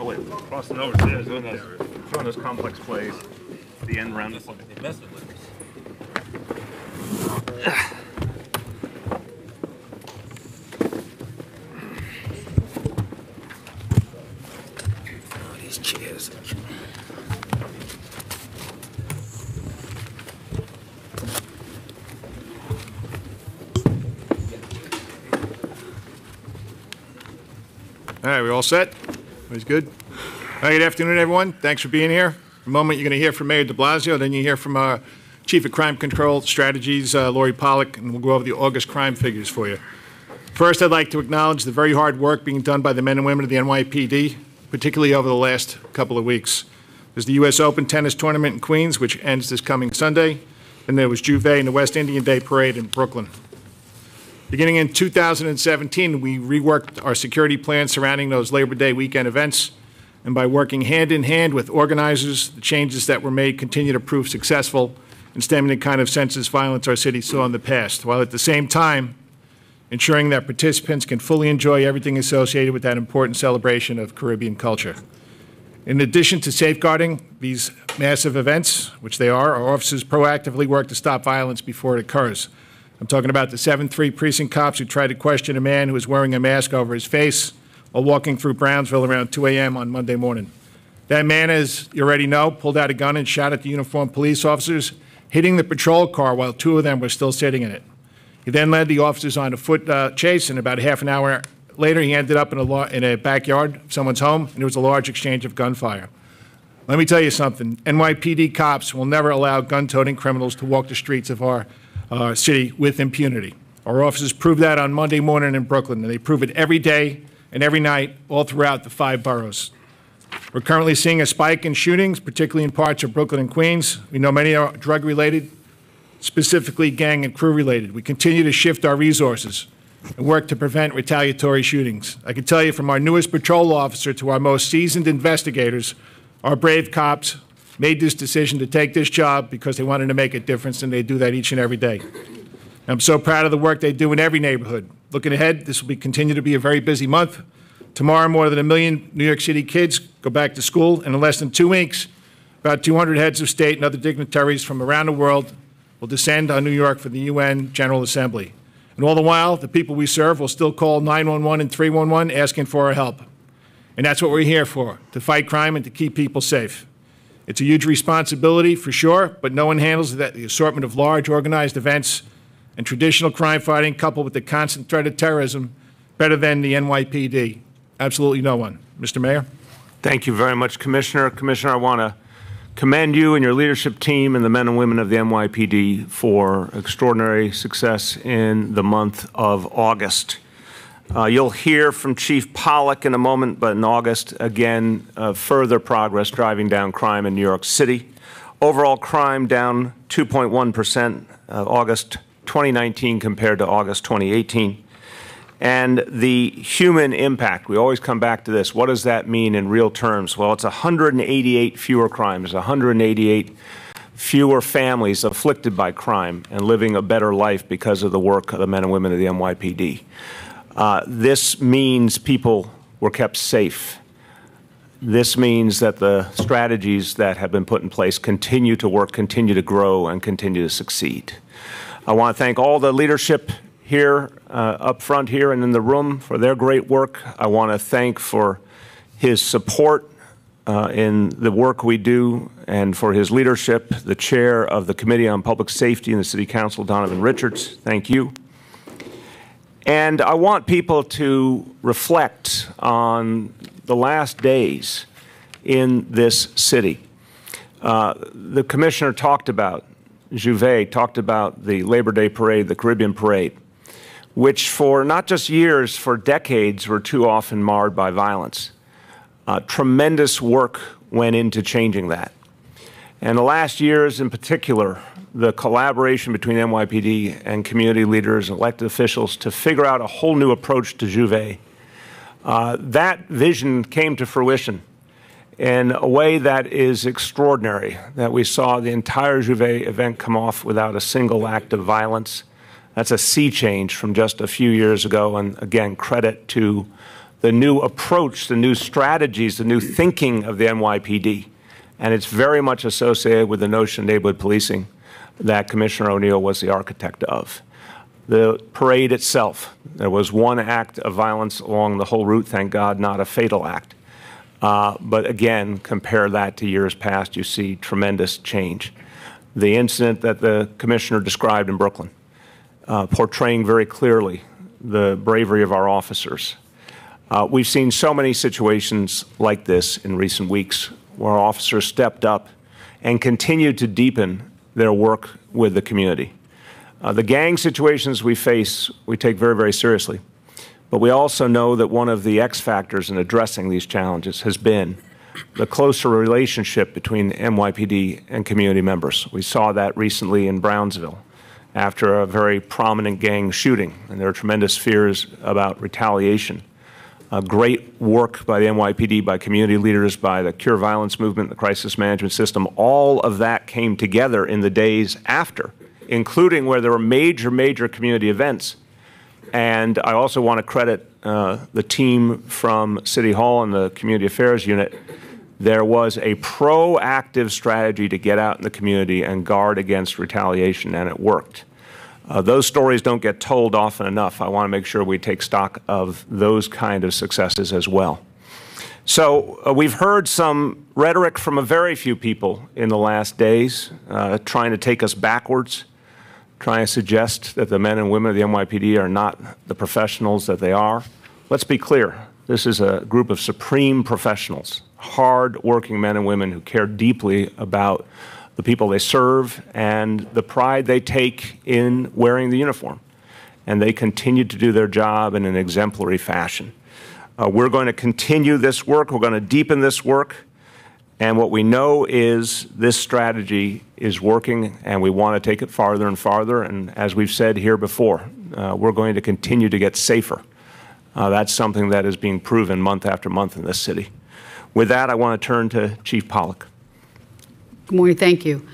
way. Crossing over there, showing us complex plays, the end round play. Oh, these chairs. All right, we all set? Everybody's good? All right, good afternoon, everyone. Thanks for being here. In a moment, you're going to hear from Mayor de Blasio, then you hear from our Chief of Crime Control Strategies, Lori Pollack, and we'll go over the August crime figures for you. First, I'd like to acknowledge the very hard work being done by the men and women of the NYPD, particularly over the last couple of weeks. There's the U.S. Open Tennis Tournament in Queens, which ends this coming Sunday, and there was Juve and the West Indian Day Parade in Brooklyn. Beginning in 2017, we reworked our security plan surrounding those Labor Day weekend events, and by working hand in hand with organizers, the changes that were made continue to prove successful in stemming the kind of senseless violence our city saw in the past, while at the same time ensuring that participants can fully enjoy everything associated with that important celebration of Caribbean culture. In addition to safeguarding these massive events, which they are, our officers proactively work to stop violence before it occurs. I'm talking about the 7-3 precinct cops who tried to question a man who was wearing a mask over his face while walking through Brownsville around 2 a.m. on Monday morning. That man, as you already know, pulled out a gun and shot at the uniformed police officers, hitting the patrol car while 2 of them were still sitting in it. He then led the officers on a foot chase, and about half an hour later, he ended up in a backyard of someone's home, and there was a large exchange of gunfire. Let me tell you something. NYPD cops will never allow gun-toting criminals to walk the streets of our city with impunity. Our officers proved that on Monday morning in Brooklyn, and they prove it every day and every night all throughout the 5 boroughs. We're currently seeing a spike in shootings, particularly in parts of Brooklyn and Queens. We know many are drug-related, specifically gang and crew-related. We continue to shift our resources and work to prevent retaliatory shootings. I can tell you from our newest patrol officer to our most seasoned investigators, our brave cops made this decision to take this job because they wanted to make a difference, and they do that each and every day. I'm so proud of the work they do in every neighborhood. Looking ahead, this will continue to be a very busy month. Tomorrow, more than 1 million New York City kids go back to school, and in less than 2 weeks, about 200 heads of state and other dignitaries from around the world will descend on New York for the UN General Assembly. And all the while, the people we serve will still call 911 and 311 asking for our help. And that's what we're here for, to fight crime and to keep people safe. It's a huge responsibility, for sure, but no one handles the assortment of large, organized events and traditional crime fighting coupled with the constant threat of terrorism better than the NYPD. Absolutely no one. Mr. Mayor? Thank you very much, Commissioner. Commissioner, I want to commend you and your leadership team and the men and women of the NYPD for extraordinary success in the month of August. You'll hear from Chief Pollack in a moment, but in August, again, further progress driving down crime in New York City. Overall crime down 2.1%, August 2019 compared to August 2018. And the human impact, we always come back to this. What does that mean in real terms? Well, it's 188 fewer crimes, 188 fewer families afflicted by crime and living a better life because of the work of the men and women of the NYPD. This means people were kept safe. This means that the strategies that have been put in place continue to work, continue to grow, and continue to succeed. I want to thank all the leadership here, up front here and in the room for their great work. I want to thank for his support in the work we do and for his leadership, the chair of the Committee on Public Safety in the City Council, Donovan Richards. Thank you. And I want people to reflect on the last days in this city. The Commissioner talked about, Juve talked about the Labor Day Parade, the Caribbean Parade, which for not just years, for decades were too often marred by violence. Tremendous work went into changing that. And the last years in particular, the collaboration between NYPD and community leaders and elected officials to figure out a whole new approach to Juve. That vision came to fruition in a way that is extraordinary, that we saw the entire Juve event come off without a single act of violence. That's a sea change from just a few years ago, and again, credit to the new approach, the new strategies, the new thinking of the NYPD. And it's very much associated with the notion of neighborhood policing that Commissioner O'Neill was the architect of. The parade itself, there was one act of violence along the whole route, thank God, not a fatal act. But again, compare that to years past, you see tremendous change. The incident that the Commissioner described in Brooklyn, portraying very clearly the bravery of our officers. We've seen so many situations like this in recent weeks where officers stepped up and continued to deepen their work with the community. The gang situations we face, we take very, very seriously. But we also know that one of the X factors in addressing these challenges has been the closer relationship between NYPD and community members. We saw that recently in Brownsville after a very prominent gang shooting, and there are tremendous fears about retaliation. Great work by the NYPD, by community leaders, by the Cure Violence Movement, the crisis management system. All of that came together in the days after, including where there were major, major community events. And I also want to credit the team from City Hall and the Community Affairs Unit. There was a proactive strategy to get out in the community and guard against retaliation, and it worked. Those stories don't get told often enough. I want to make sure we take stock of those kind of successes as well. So we've heard some rhetoric from a very few people in the last days trying to take us backwards, trying to suggest that the men and women of the NYPD are not the professionals that they are. Let's be clear. This is a group of supreme professionals, hard-working men and women who care deeply about the people they serve and the pride they take in wearing the uniform. And they continue to do their job in an exemplary fashion. We're going to continue this work. We're going to deepen this work. And what we know is this strategy is working, and we want to take it farther and farther. And as we've said here before, we're going to continue to get safer. That's something that is being proven month after month in this city. With that, I want to turn to Chief Pollack. Good morning. Thank you.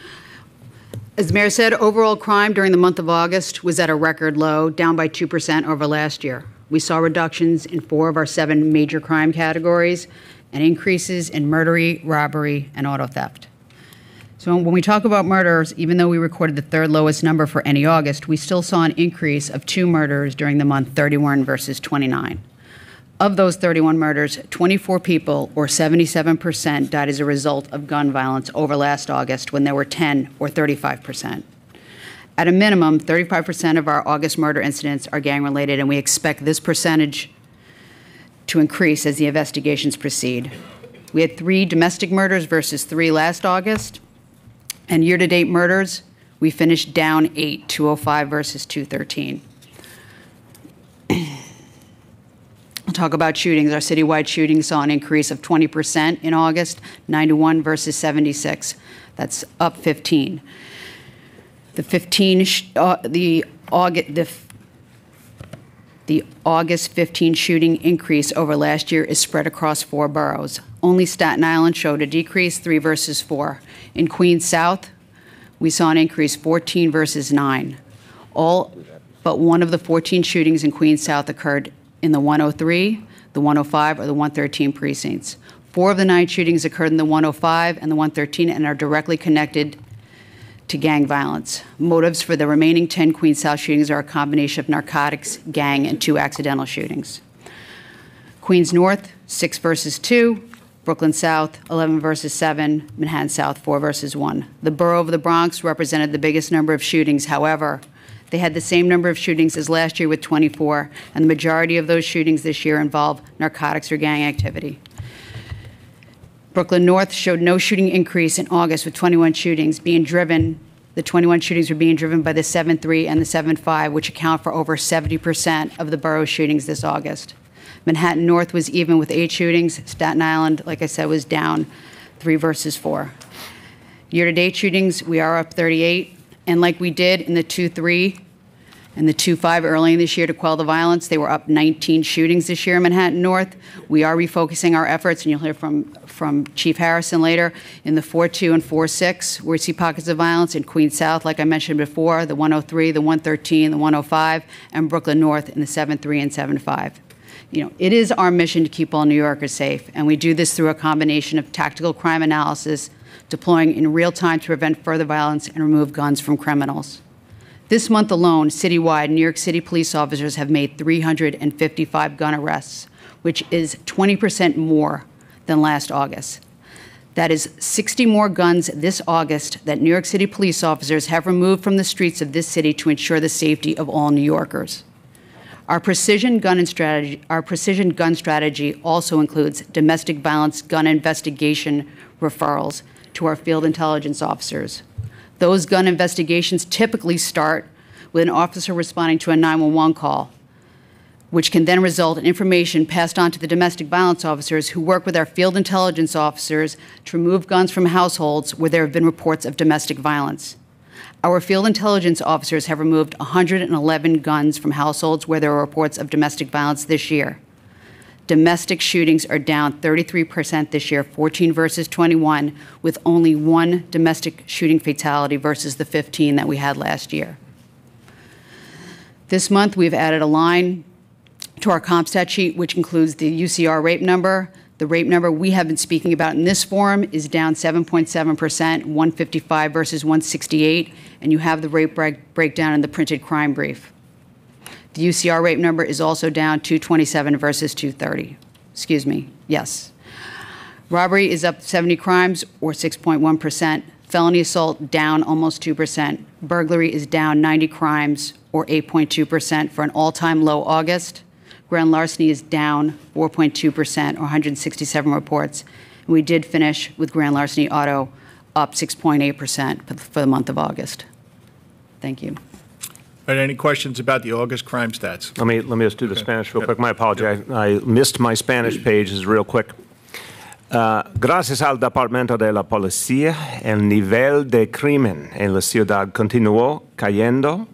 As the Mayor said, overall crime during the month of August was at a record low, down by 2% over last year. We saw reductions in 4 of our 7 major crime categories and increases in murder, robbery, and auto theft. So when we talk about murders, even though we recorded the 3rd lowest number for any August, we still saw an increase of 2 murders during the month, 31 versus 29. Of those 31 murders, 24 people, or 77%, died as a result of gun violence over last August, when there were 10, or 35%. At a minimum, 35% of our August murder incidents are gang-related, and we expect this percentage to increase as the investigations proceed. We had 3 domestic murders versus 3 last August, and year-to-date murders, we finished down 8, 205 versus 213. I'll talk about shootings. Our citywide shootings saw an increase of 20% in August, 91 versus 76. That's up 15. The August 15 shooting increase over last year is spread across 4 boroughs. Only Staten Island showed a decrease, 3 versus 4. In Queens South, we saw an increase, 14 versus 9. All but one of the 14 shootings in Queens South occurred in the 103, the 105, or the 113 precincts. 4 of the 9 shootings occurred in the 105 and the 113 and are directly connected to gang violence. Motives for the remaining 10 Queens South shootings are a combination of narcotics, gang, and 2 accidental shootings. Queens North, 6 versus 2. Brooklyn South, 11 versus 7. Manhattan South, 4 versus 1. The borough of the Bronx represented the biggest number of shootings. However, they had the same number of shootings as last year with 24, and the majority of those shootings this year involve narcotics or gang activity. Brooklyn North showed no shooting increase in August with 21 shootings being driven. The 21 shootings were being driven by the 7-3 and the 7-5, which account for over 70% of the borough shootings this August. Manhattan North was even with 8 shootings. Staten Island, like I said, was down 3 versus 4. Year-to-date shootings, we are up 38. And like we did in the 2-3 and the 2-5 early in this year to quell the violence, they were up 19 shootings this year in Manhattan North. We are refocusing our efforts, and you'll hear from Chief Harrison later, in the 4-2 and 4-6, where we see pockets of violence. In Queens South, like I mentioned before, the 103, the 113, the 105, and Brooklyn North in the 7-3 and 7-5. It is our mission to keep all New Yorkers safe, and we do this through a combination of tactical crime analysis, deploying in real time to prevent further violence and remove guns from criminals. This month alone, citywide, New York City police officers have made 355 gun arrests, which is 20% more than last August. That is 60 more guns this August that New York City police officers have removed from the streets of this city to ensure the safety of all New Yorkers. Our precision gun strategy also includes domestic violence gun investigation referrals to our field intelligence officers. Those gun investigations typically start with an officer responding to a 911 call, which can then result in information passed on to the domestic violence officers who work with our field intelligence officers to remove guns from households where there have been reports of domestic violence. Our field intelligence officers have removed 111 guns from households where there are reports of domestic violence this year. Domestic shootings are down 33% this year, 14 versus 21, with only one domestic shooting fatality versus the 15 that we had last year. This month, we've added a line to our CompStat sheet, which includes the UCR rape number. The rape number we have been speaking about in this forum is down 7.7%, 155 versus 168, and you have the rape breakdown in the printed crime brief. The UCR rape number is also down 227 versus 230. Excuse me, yes. Robbery is up 70 crimes, or 6.1%. Felony assault down almost 2%. Burglary is down 90 crimes, or 8.2%, for an all-time low August. Grand larceny is down 4.2%, or 167 reports. And we did finish with grand larceny auto up 6.8% for the month of August. Thank you. All right, any questions about the August crime stats? Let me just do the Spanish real quick. My apologies. I missed my Spanish pages real quick. Gracias al Departamento de la Policía, el nivel de crimen en la ciudad continuó cayendo.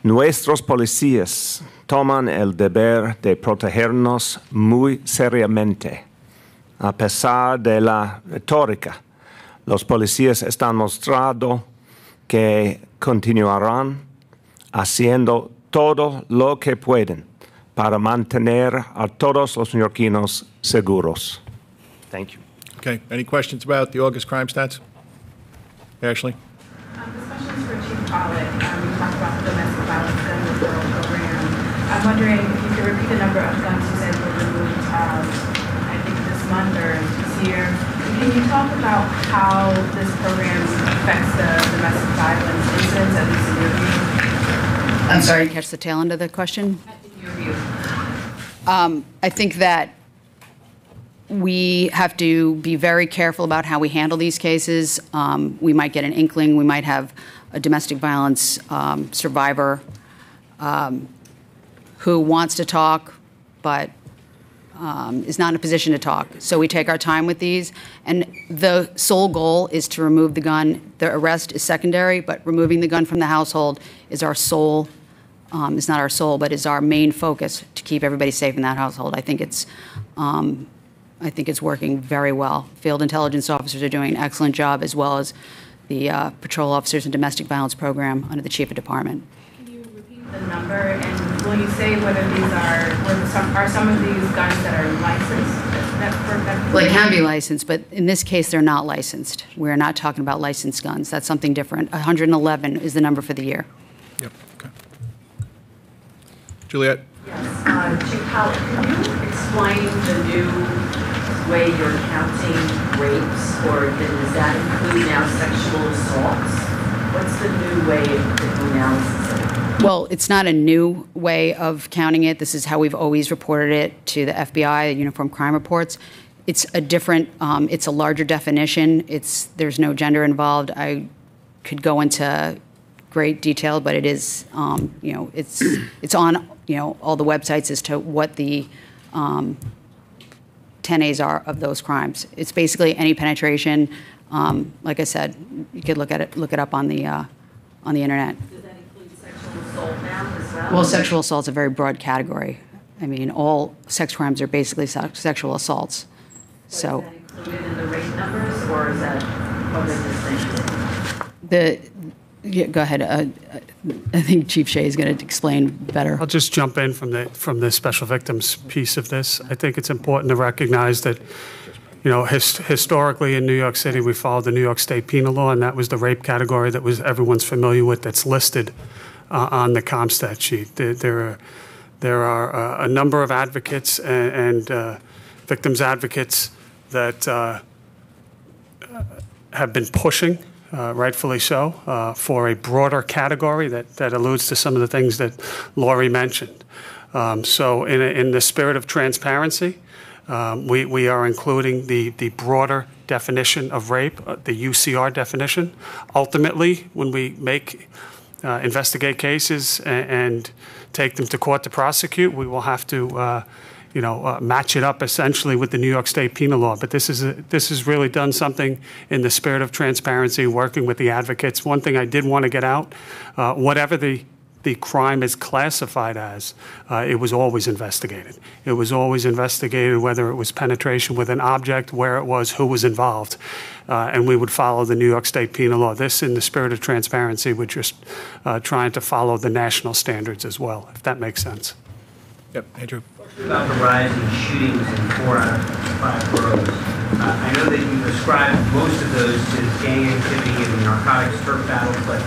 Nuestros policías toman el deber de protegernos muy seriamente. A pesar de la retórica, los policías están mostrando que continuarán haciendo todo lo que pueden para mantener a todos los neoyorquinos seguros. Thank you. Okay, any questions about the August crime stats? Ashley? This question is for Chief Pollack. You talked about the domestic violence gun referral program. I'm wondering if you could repeat the number of guns you said were removed, I think this month or this year. Can you talk about how this program affects the domestic violence incidents, at least in your view? I'm sorry, I didn't catch the tail end of the question. In your view. I think that we have to be very careful about how we handle these cases. We might get an inkling. We might have a domestic violence survivor who wants to talk but is not in a position to talk. So we take our time with these. And the sole goal is to remove the gun. The arrest is secondary, but removing the gun from the household is our sole, is not our sole, but is our main focus to keep everybody safe in that household. I think it's working very well. Field intelligence officers are doing an excellent job, as well as the patrol officers and domestic violence program under the chief of department. Can you repeat the number, and will you say whether these are some of these guns that are licensed? Well, they can be licensed, but in this case, they're not licensed. We're not talking about licensed guns. That's something different. 111 is the number for the year. Yep, okay. Juliet? Yes. Chief Pollack, can you explain the new way you're counting rapes, or does that include now sexual assaults? What's the new way of the analysis of it? Well, it's not a new way of counting it. This is how we've always reported it to the FBI, Uniform Crime Reports. It's a different, it's a larger definition. There's no gender involved. I could go into great detail, but it is, it's on, all the websites as to what the 10As are of those crimes. It's basically any penetration. Like I said, you could look it up on the internet. Does that include sexual assault now as well? Well, sexual assault is a very broad category. I mean, all sex crimes are basically sexual assaults. So, is that included in the rape numbers, or is that other distinct? Yeah, go ahead. I think Chief Shea is going to explain better. I'll just jump in from the special victims piece of this. I think it's important to recognize that, historically in New York City, we followed the New York State penal law, and that was the rape category that was everyone's familiar with that's listed on the CompStat sheet. There are a number of advocates and victims advocates that have been pushing, rightfully so, for a broader category that alludes to some of the things that Laurie mentioned. So in the spirit of transparency, we are including the broader definition of rape, the UCR definition. Ultimately, when we investigate cases and take them to court to prosecute, we will have to match it up essentially with the New York State penal law. But this has really done something in the spirit of transparency, working with the advocates. One thing I did want to get out, whatever the crime is classified as, it was always investigated. It was always investigated whether it was penetration with an object, where it was, who was involved. And we would follow the New York State penal law. This, in the spirit of transparency, we're just trying to follow the national standards as well, if that makes sense. Yep, Andrew. About the rise in shootings in 4 out of 5 boroughs. I know that you ascribe most of those to gang activity and narcotics turf battles, but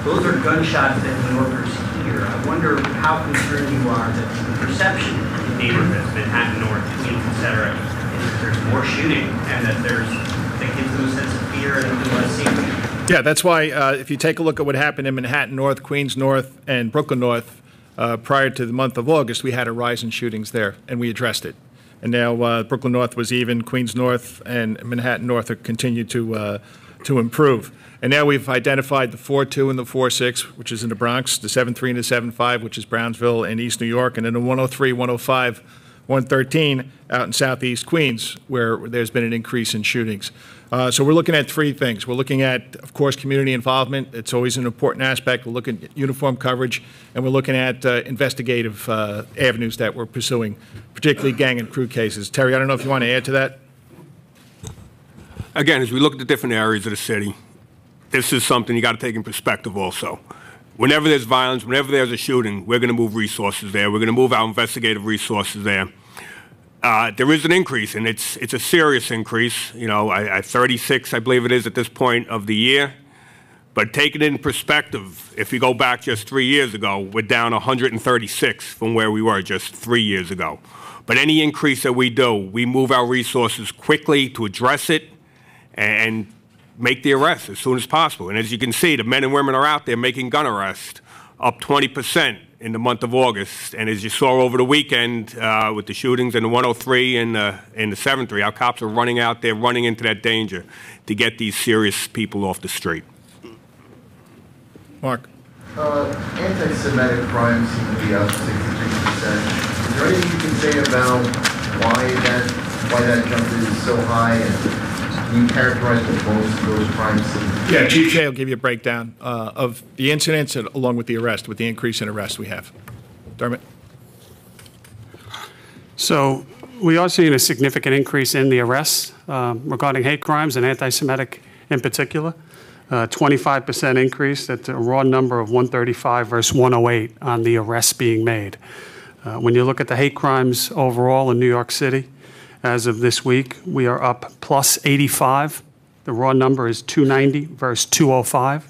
those are gunshots that New Yorkers hear. I wonder how concerned you are that the perception in neighborhoods, Manhattan North, Queens, etc., is that there's more shooting and that gives them a sense of fear and less safety. Yeah, that's why if you take a look at what happened in Manhattan North, Queens North, and Brooklyn North, prior to the month of August, we had a rise in shootings there, and we addressed it. And now Brooklyn North was even, Queens North and Manhattan North are continued to improve. And now we've identified the 4-2 and the 4-6, which is in the Bronx, the 7-3 and the 7-5, which is Brownsville and East New York, and then the 103, 105, 113 out in Southeast Queens, where there's been an increase in shootings. So we're looking at 3 things. We're looking at, of course, community involvement. It's always an important aspect. We're looking at uniform coverage, and we're looking at investigative avenues that we're pursuing, particularly gang and crew cases. Terry, I don't know if you want to add to that. Again, as we look at the different areas of the city, this is something you got to take in perspective also. Whenever there's violence, whenever there's a shooting, we're going to move resources there. We're going to move our investigative resources there. There is an increase, and it's a serious increase. 36, I believe it is, at this point of the year. But take it in perspective, if you go back just 3 years ago, we're down 136 from where we were just 3 years ago. But any increase that we do, we move our resources quickly to address it and make the arrest as soon as possible. And as you can see, the men and women are out there making gun arrests, up 20% in the month of August. And as you saw over the weekend with the shootings in the 103 and the 7-3, our cops are running out there, running into that danger to get these serious people off the street. Mark. Anti-Semitic crimes seem to be up 63%. Is there anything you can say about why that jump is so high? And can you characterize what most of those crimes seem? Yeah, Chief Shea will give you a breakdown of the incidents along with the arrest, with the increase in arrests we have. Dermot? So we are seeing a significant increase in the arrests regarding hate crimes and anti-Semitic in particular. 25% increase. That's a raw number of 135 versus 108 on the arrests being made. When you look at the hate crimes overall in New York City, as of this week, we are up plus 85. The raw number is 290 versus 205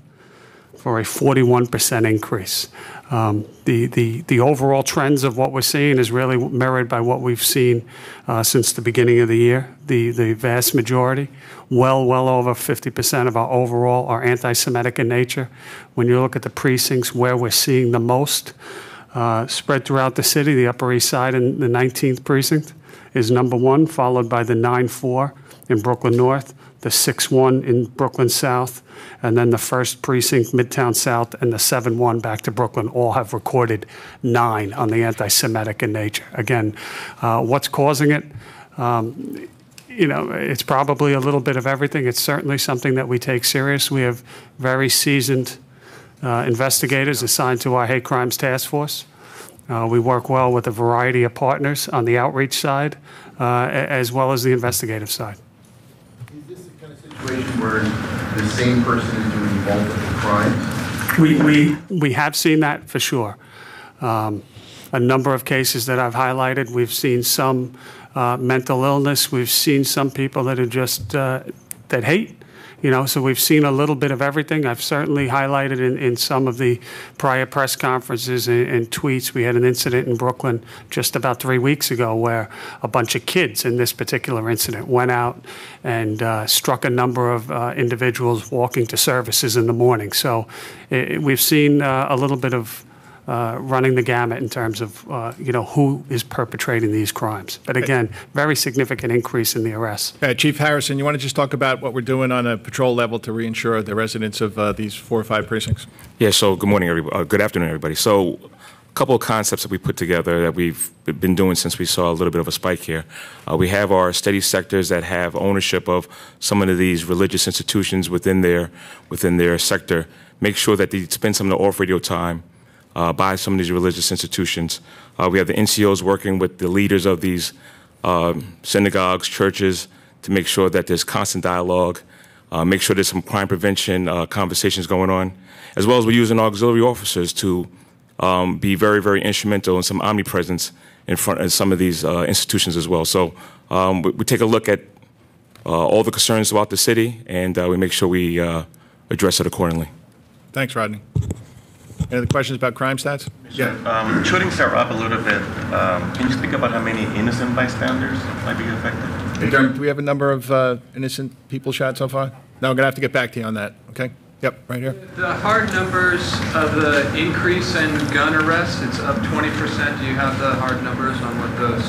for a 41% increase. The overall trends of what we're seeing is really mirrored by what we've seen since the beginning of the year. The vast majority, well over 50% of our overall are anti-Semitic in nature. When you look at the precincts where we're seeing the most, spread throughout the city, the Upper East Side and the 19th precinct is #1, followed by the 9-4 in Brooklyn North, the 6-1 in Brooklyn South, and then the 1st Precinct, Midtown South, and the 7-1 back to Brooklyn all have recorded 9 on the anti-Semitic in nature. Again, what's causing it? It's probably a little bit of everything. It's certainly something that we take serious. We have very seasoned investigators assigned to our hate crimes task force. We work well with a variety of partners on the outreach side as well as the investigative side. Is this the kind of situation where the same person is doing multiple crimes? We have seen that for sure. A number of cases that I've highlighted, we've seen some mental illness. We've seen some people that are just, that hate. You know, so we've seen a little bit of everything. I've certainly highlighted in some of the prior press conferences and tweets. We had an incident in Brooklyn just about 3 weeks ago where a bunch of kids in this particular incident went out and struck a number of individuals walking to services in the morning. So we've seen a little bit of running the gamut in terms of, you know, who is perpetrating these crimes. But again, very significant increase in the arrests. Chief Harrison, you want to just talk about what we're doing on a patrol level to reinsure the residents of these 4 or 5 precincts? Yeah, so good morning, everybody. Good afternoon, everybody. So a couple of concepts that we put together that we've been doing since we saw a little bit of a spike here. We have our steady sectors that have ownership of some of these religious institutions within their sector. Make sure that they spend some of the off-radio time by some of these religious institutions. We have the NCOs working with the leaders of these synagogues, churches, to make sure that there's constant dialogue, make sure there's some crime prevention conversations going on, as well as we're using auxiliary officers to be very, very instrumental in some omnipresence in front of some of these institutions as well. So we take a look at all the concerns throughout the city, and we make sure we address it accordingly. Thanks, Rodney. Any other questions about crime stats? Yeah. Shootings are up a little bit. Can you speak about how many innocent bystanders might be affected? Hey, Dermot, do we have a number of innocent people shot so far? No, I'm going to have to get back to you on that, okay? Yep, right here. The hard numbers of the increase in gun arrests, it's up 20%. Do you have the hard numbers on what those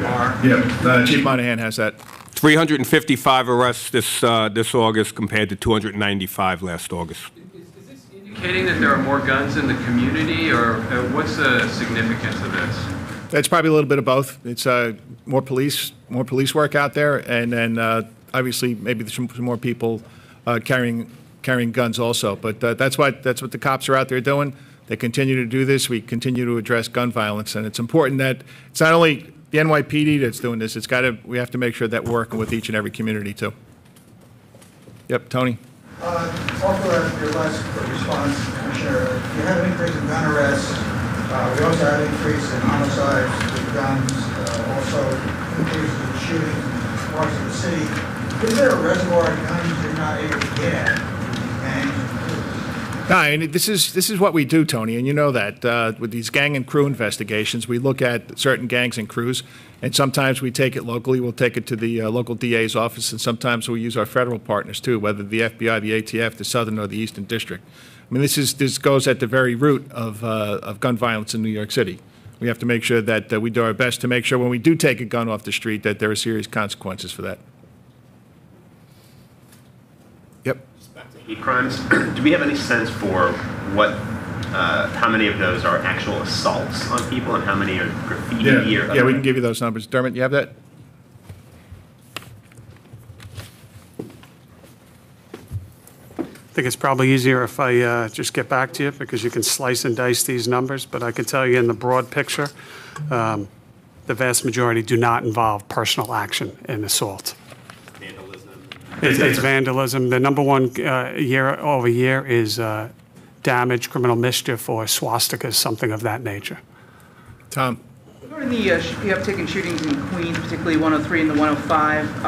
are? Yeah, Chief Monahan has that. 355 arrests this August compared to 295 last August. Indicating that there are more guns in the community, or what's the significance of this? It's probably a little bit of both. It's more police work out there, and then obviously maybe some more people carrying guns also. But that's what the cops are out there doing. They continue to do this. We continue to address gun violence, and it's important that it's not only the NYPD that's doing this. We have to make sure that we're working with each and every community too. Yep, Tony. Also, your last response, Commissioner, you have an increase in gun arrests. We also have an increase in homicides with guns, also increases in shootings in parts of the city. Is there a reservoir of guns you're not able to get at with these gangs? No, and this is what we do, Tony, and you know that. With these gang and crew investigations, we look at certain gangs and crews, and sometimes we take it locally. We'll take it to the local DA's office, and sometimes we use our federal partners too, whether the FBI, the ATF, the Southern or the Eastern District. I mean, this goes at the very root of gun violence in New York City. We have to make sure that we do our best to make sure when we do take a gun off the street that there are serious consequences for that. Yep. Hate crimes. Do we have any sense for how many of those are actual assaults on people and how many are graffiti? Yeah, we can give you those numbers. Dermot, you have that? I think it's probably easier if I just get back to you because you can slice and dice these numbers, but I can tell you in the broad picture, the vast majority do not involve personal action in assault. It's vandalism. The number one year over year is damage, criminal mischief, or swastikas, something of that nature. Tom. Regarding the uptick in shootings in Queens, particularly 103 and the 105,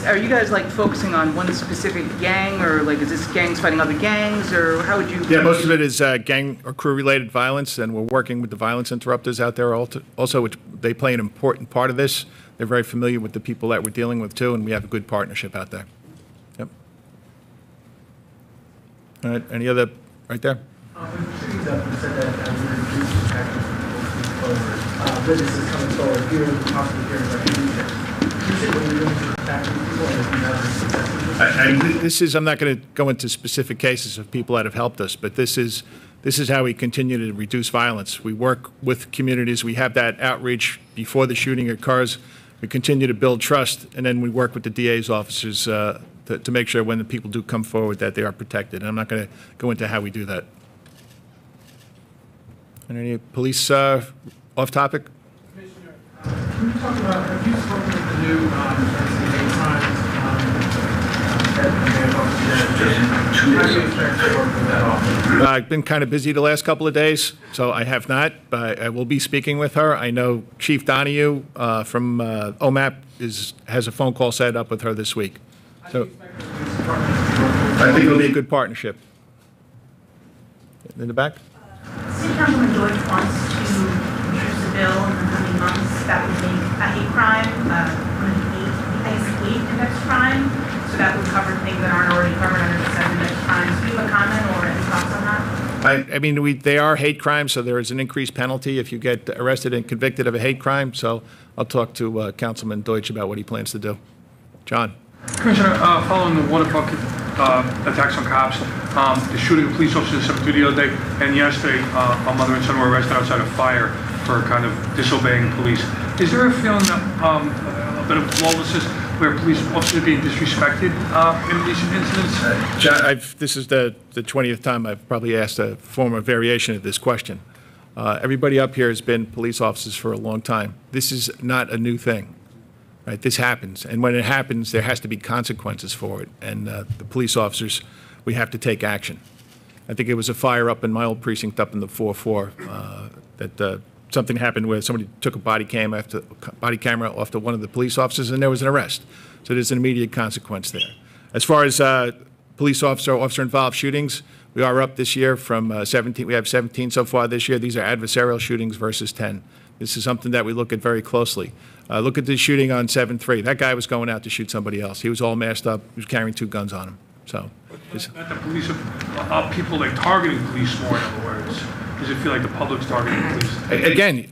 are you guys like focusing on one specific gang, or like is this gangs fighting other gangs, or how would you? Yeah, most of it is gang or crew-related violence, and we're working with the violence interrupters out there also, which they play an important part of this. They're very familiar with the people that we're dealing with too, and we have a good partnership out there. Yep. All right. Any other? Right there. When shootings up, you said that we reduce action forward. Witnesses coming forward, hearing possibly hearing recognition. You said when you're doing action people, and if you have successful. I'm not going to go into specific cases of people that have helped us, but this is how we continue to reduce violence. We work with communities. We have that outreach before the shooting occurs. We continue to build trust, and then we work with the DA's officers to make sure when the people do come forward that they are protected. And I'm not going to go into how we do that. And any police off topic? Commissioner, can you talk about, have you spoken with the new hate crimes that may have How do you expect to work with that office? I've been kind of busy the last couple of days, so I have not, but I will be speaking with her. I know Chief Donahue from OMAP has a phone call set up with her this week. So I think it'll be a good partnership. In the back? City Councilman Deutsch wants to introduce a bill in the coming months that would make a hate crime one of the eight index crime, so that would cover things that aren't already covered under the 7 index crimes. Do you have a comment or any thoughts on that? I mean, they are hate crimes, so there is an increased penalty if you get arrested and convicted of a hate crime. So I'll talk to Councilman Deutsch about what he plans to do. John. Commissioner, following the water bucket attacks on cops, the shooting of police officers in 7-2 the other day, and yesterday, a mother and son were arrested outside a fire for kind of disobeying police. Is there a feeling that a bit of lawlessness where police officers are being disrespected in these incidents? John, this is the 20th time I've probably asked a former variation of this question. Everybody up here has been police officers for a long time. This is not a new thing. Right, this happens, and when it happens, there has to be consequences for it. And the police officers, we have to take action. I think it was a fire up in my old precinct up in the 4-4 that something happened where somebody took a body camera off to one of the police officers, and there was an arrest. So there's an immediate consequence there. As far as police officer-involved shootings, we are up this year from 17. We have 17 so far this year. These are adversarial shootings versus 10. This is something that we look at very closely. Look at the shooting on 7-3. That guy was going out to shoot somebody else. He was all masked up. He was carrying 2 guns on him. So, Not the police are people like targeting police more, in other words. Does it feel like the public's targeting police? Again,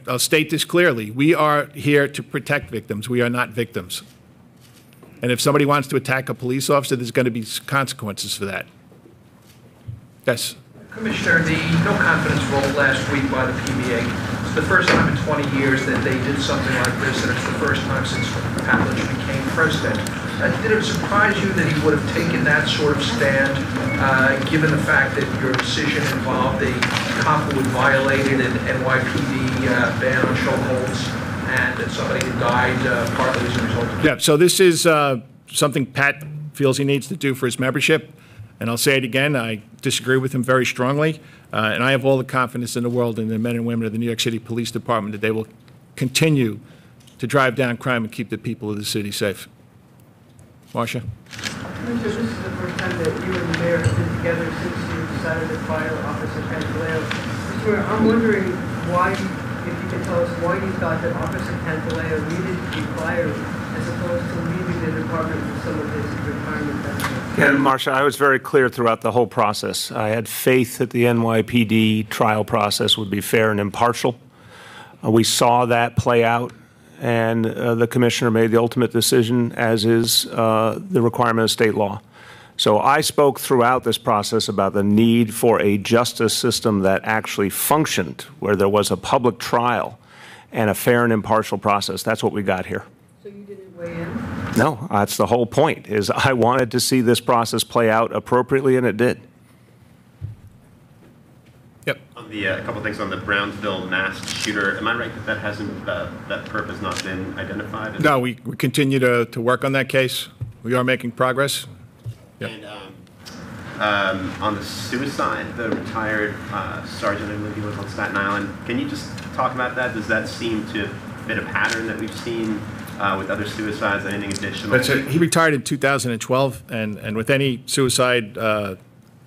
I'll state this clearly. We are here to protect victims. We are not victims. And if somebody wants to attack a police officer, there's going to be consequences for that. Yes? Commissioner, the no confidence vote last week by the PBA. It's the first time in 20 years that they did something like this, and it's the first time since Pavlich became president. Did it surprise you that he would have taken that sort of stand, given the fact that your decision involved a cop who had violated an NYPD ban on chokeholds, and that somebody had died partly as a result of it? Yeah, so this is something Pat feels he needs to do for his membership. And I'll say it again, I disagree with him very strongly, and I have all the confidence in the world in the men and women of the New York City Police Department that they will continue to drive down crime and keep the people of the city safe. Marcia? This is the first time that you and the mayor have been together since you decided to fire Officer Pantaleo. Mr. Mayor, I'm wondering why, if you can tell us why you thought that Officer Pantaleo needed to be fired as opposed to leaving the department with some of his retirement benefits. Yeah, Marcia, I was very clear throughout the whole process. I had faith that the NYPD trial process would be fair and impartial. We saw that play out, and the commissioner made the ultimate decision, as is the requirement of state law. So I spoke throughout this process about the need for a justice system that actually functioned, where there was a public trial and a fair and impartial process. That's what we got here. So you didn't weigh in? No, that's the whole point, is I wanted to see this process play out appropriately, and it did. Yep. On the, a couple things on the Brownsville masked shooter, am I right that that hasn't, that perp has not been identified? No, we continue to work on that case. We are making progress. Yep. And on the suicide, the retired sergeant, I believe he was on Staten Island, can you just talk about that? Does that seem to fit a pattern that we've seen with other suicides? Anything additional? That's it. He retired in 2012, and with any suicide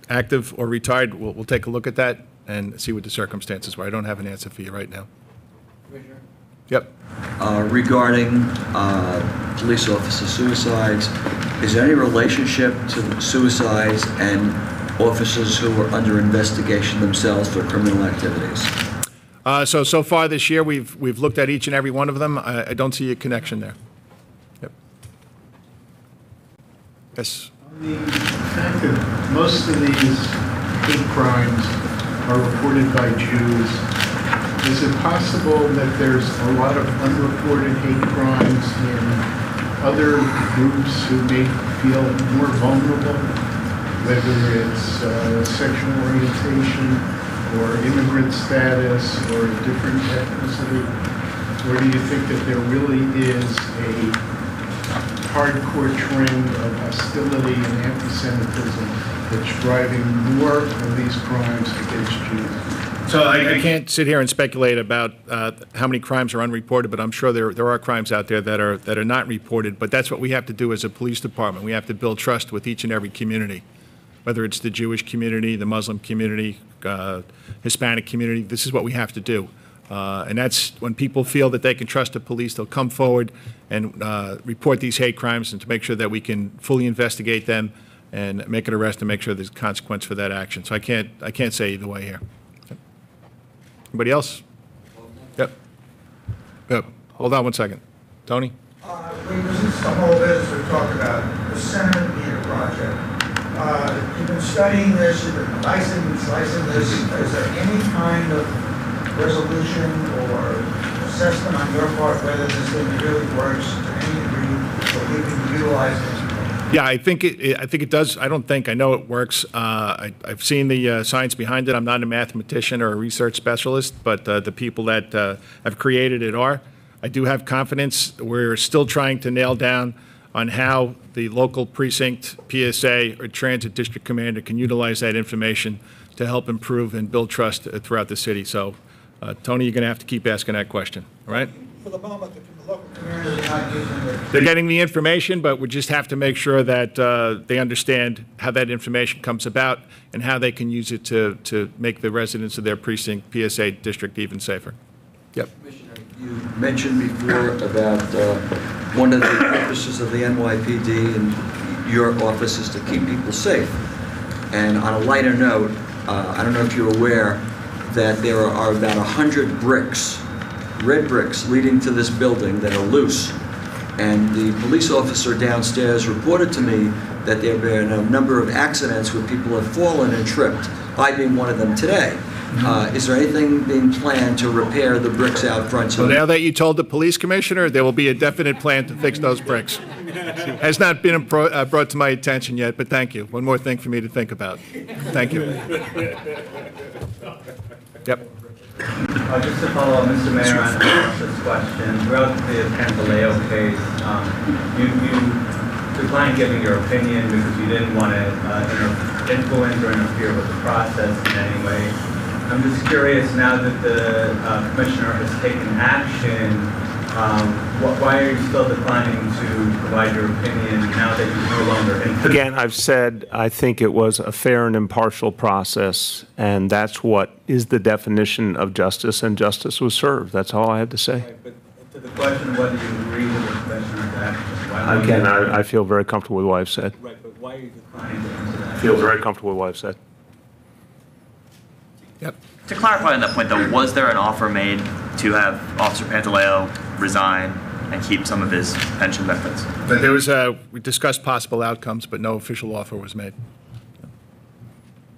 active or retired, we'll take a look at that and see what the circumstances were. I don't have an answer for you right now. Commissioner? Yep. Regarding police officer suicides, is there any relationship to suicides and officers who are under investigation themselves for criminal activities? So far this year, we've looked at each and every one of them. I don't see a connection there. Yep. Yes. The fact that most of these hate crimes are reported by Jews, is it possible that there's a lot of unreported hate crimes in other groups who may feel more vulnerable, whether it's sexual orientation or immigrant status or a different ethnicity? Or do you think that there really is a hardcore trend of hostility and anti-Semitism that's driving more of these crimes against Jews? So I can't sit here and speculate about how many crimes are unreported, but I'm sure there are crimes out there that are not reported. But that's what we have to do as a police department. We have to build trust with each and every community, whether it's the Jewish community, the Muslim community, Hispanic community. This is what we have to do. And that's when people feel that they can trust the police, they'll come forward and report these hate crimes, and to make sure that we can fully investigate them and make an arrest and make sure there's consequence for that action. So I can't say either way here. Anybody else? Yep. Hold on one second. Tony? This is the whole business we talked about, the centimeter project. You've been studying this, you've been slicing this. Is there any kind of resolution or assessment on your part whether this thing really works to any degree so you can utilize it? Yeah, I think it does. I know it works. I've seen the science behind it. I'm not a mathematician or a research specialist, but the people that have created it are. I do have confidence. We're still trying to nail down on how the local precinct, PSA, or transit district commander can utilize that information to help improve and build trust throughout the city. So, Tony, you're going to have to keep asking that question, all right? For the moment, the local community is not using it. They're getting the information, but we just have to make sure that they understand how that information comes about and how they can use it to make the residents of their precinct, PSA district, even safer. Yep. Commissioner, you mentioned before about one of the purposes of the NYPD and your office is to keep people safe. And on a lighter note, I don't know if you're aware that there are about 100 bricks, red bricks, leading to this building that are loose. And the police officer downstairs reported to me that there have been a number of accidents where people have fallen and tripped, I being one of them today. Is there anything being planned to repair the bricks out front? So now that you told the police commissioner, there will be a definite plan to fix those bricks. Has not been brought to my attention yet, but thank you. One more thing for me to think about. Thank you. Yep. Just to follow up, Mr. Mayor, on this question, relative to the Pantaleo case, you declined giving your opinion because you didn't want to influence or interfere with the process in any way. I'm just curious, now that the commissioner has taken action, why are you still declining to provide your opinion now that you're no longer in? Again, I've said I think it was a fair and impartial process, and that's what is the definition of justice, and justice was served. That's all I have to say. Right, but to the question of whether you agree with the commissioner's action, Again, I feel very comfortable with what I've said. Right, but why are you declining to answer that? I feel very comfortable with what I've said. Yep. To clarify on that point, though, was there an offer made to have Officer Pantaleo resign and keep some of his pension benefits? But there was we discussed possible outcomes, but no official offer was made.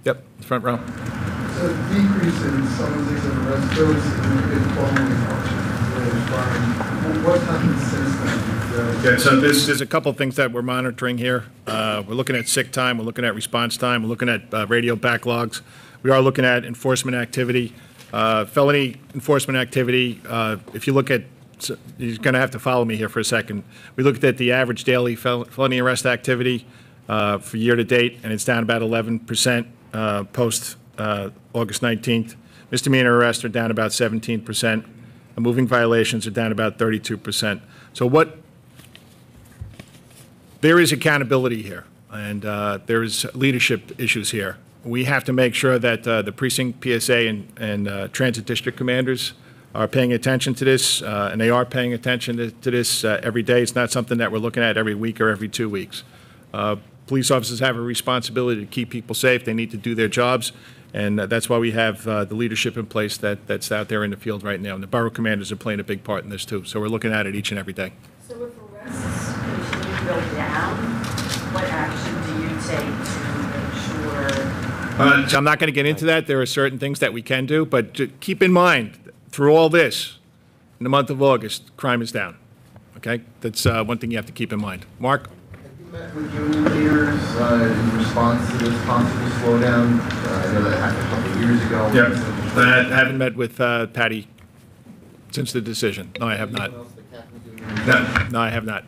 Yep, front row. So decrease in summonses and arrests fairly significant following Officer crime. What happened since then? Yeah, so there's a couple things that we're monitoring here. We're looking at sick time, we're looking at response time, we're looking at radio backlogs. We are looking at enforcement activity, felony enforcement activity. If you look at, you're going to have to follow me here for a second. We looked at the average daily felony arrest activity for year to date, and it's down about 11% post August 19th. Misdemeanor arrests are down about 17%. Moving violations are down about 32%. So there is accountability here, and there is leadership issues here. We have to make sure that the precinct, PSA, and transit district commanders are paying attention to this, and they are paying attention to this every day. It's not something that we're looking at every week or every 2 weeks. Police officers have a responsibility to keep people safe. They need to do their jobs, and that's why we have the leadership in place that's out there in the field right now. And the borough commanders are playing a big part in this, too. So we're looking at it each and every day. So if arrests continue to go down, what action do you take to make sure? So I'm not going to get into that. There are certain things that we can do, but keep in mind, through all this, in the month of August, crime is down. Okay? That's one thing you have to keep in mind. Mark? Have you met with union leaders in response to this possible slowdown? I know that happened a couple of years ago. Yeah. I haven't met with Patty since the decision. No, I have not. No, I have not.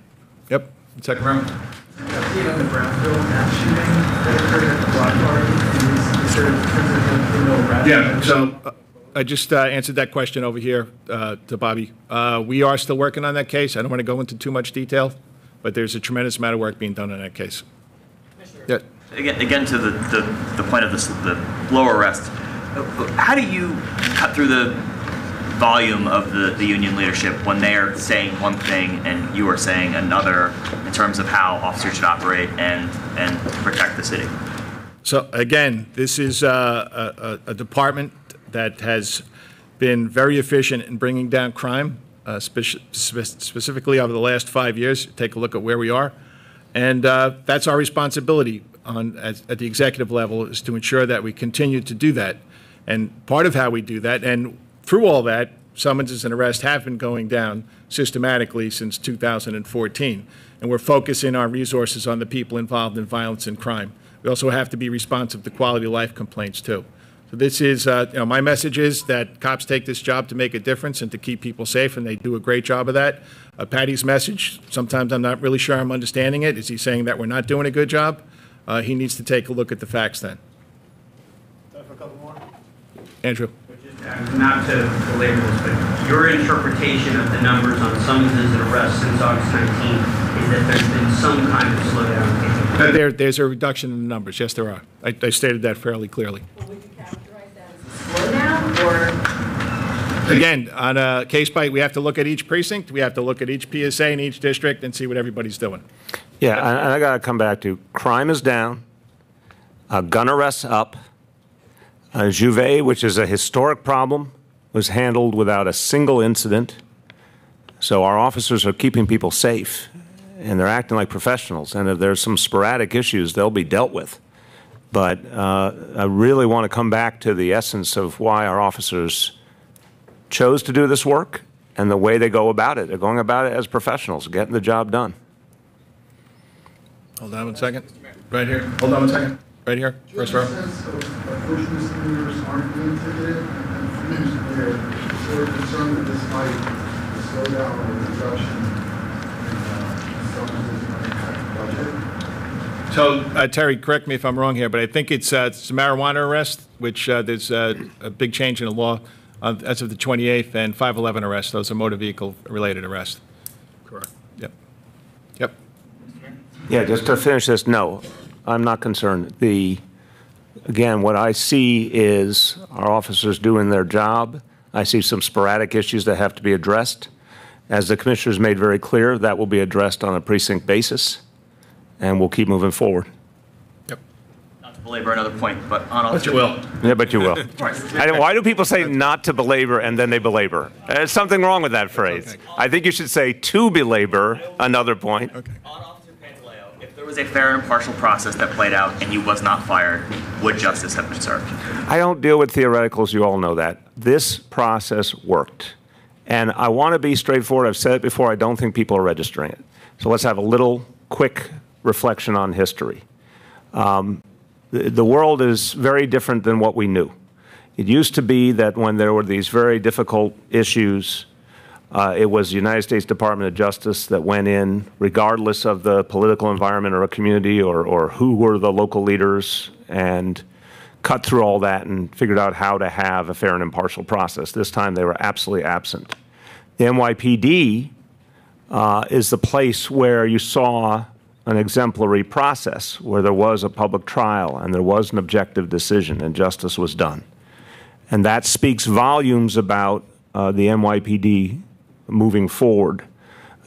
Yep. Second round. Update on the Brownsville mass shooting that occurred at the block party. Is there no arrest? Yeah, so I just answered that question over here to Bobby. We are still working on that case. I don't want to go into too much detail, but there's a tremendous amount of work being done on that case. Yeah. Again, to the point of the lower arrest, how do you cut through the volume of the union leadership when they're saying one thing and you are saying another in terms of how officers should operate and protect the city? So again, this is a department that has been very efficient in bringing down crime, specifically over the last 5 years. Take a look at where we are. And that's our responsibility at the executive level, is to ensure that we continue to do that. And part of how we do that, and through all that, summonses and arrests have been going down systematically since 2014. And we're focusing our resources on the people involved in violence and crime. We also have to be responsive to quality of life complaints, too. So this is, my message is that cops take this job to make a difference and to keep people safe, and they do a great job of that. Patty's message, sometimes I'm not really sure I'm understanding it. Is he saying that we're not doing a good job? He needs to take a look at the facts then. Time for a couple more. Andrew. Not to belabor this, but your interpretation of the numbers on summonses and arrests since August 19th is that there's been some kind of slowdown. There's a reduction in the numbers. Yes, there are. I stated that fairly clearly. Slowdown or? Again, on a case by, we have to look at each precinct. We have to look at each PSA in each district and see what everybody's doing. Yeah, and I got to come back to crime is down, gun arrests up. Juve, which is a historic problem, was handled without a single incident. So our officers are keeping people safe, and they're acting like professionals. And if there's some sporadic issues, they'll be dealt with. But I really want to come back to the essence of why our officers chose to do this work and the way they go about it. They're going about it as professionals, getting the job done. Hold on one second. Right here. Hold on one second. Right here. First row. Approach misdemeanors aren't being ticketed, and they're sort of concerned that this might slow down or reduction in summonses and impact budget. So, Terry, correct me if I'm wrong here, but I think it's a marijuana arrest, which there's a big change in the law as of the 28th, and 511 arrests. Those are motor vehicle-related arrests. Correct. Yep. Yep. Yeah, just to finish this, no, I'm not concerned. Again, what I see is our officers doing their job. I see some sporadic issues that have to be addressed. As the commissioners made very clear, that will be addressed on a precinct basis, and we'll keep moving forward. Yep. Not to belabor another point, but on But you will. Yeah, but you will. Why do people say not to belabor and then they belabor? There's something wrong with that phrase. Okay. I think you should say to belabor another point. Okay. If there was a fair and impartial process that played out and he was not fired, would justice have been served? I don't deal with theoreticals. You all know that. This process worked. And I want to be straightforward. I've said it before. I don't think people are registering it. So let's have a little quick reflection on history. The world is very different than what we knew. It used to be that when there were these very difficult issues, it was the United States Department of Justice that went in, regardless of the political environment or a community or who were the local leaders, and cut through all that and figured out how to have a fair and impartial process. This time they were absolutely absent. The NYPD is the place where you saw an exemplary process, where there was a public trial and there was an objective decision and justice was done. And that speaks volumes about the NYPD moving forward.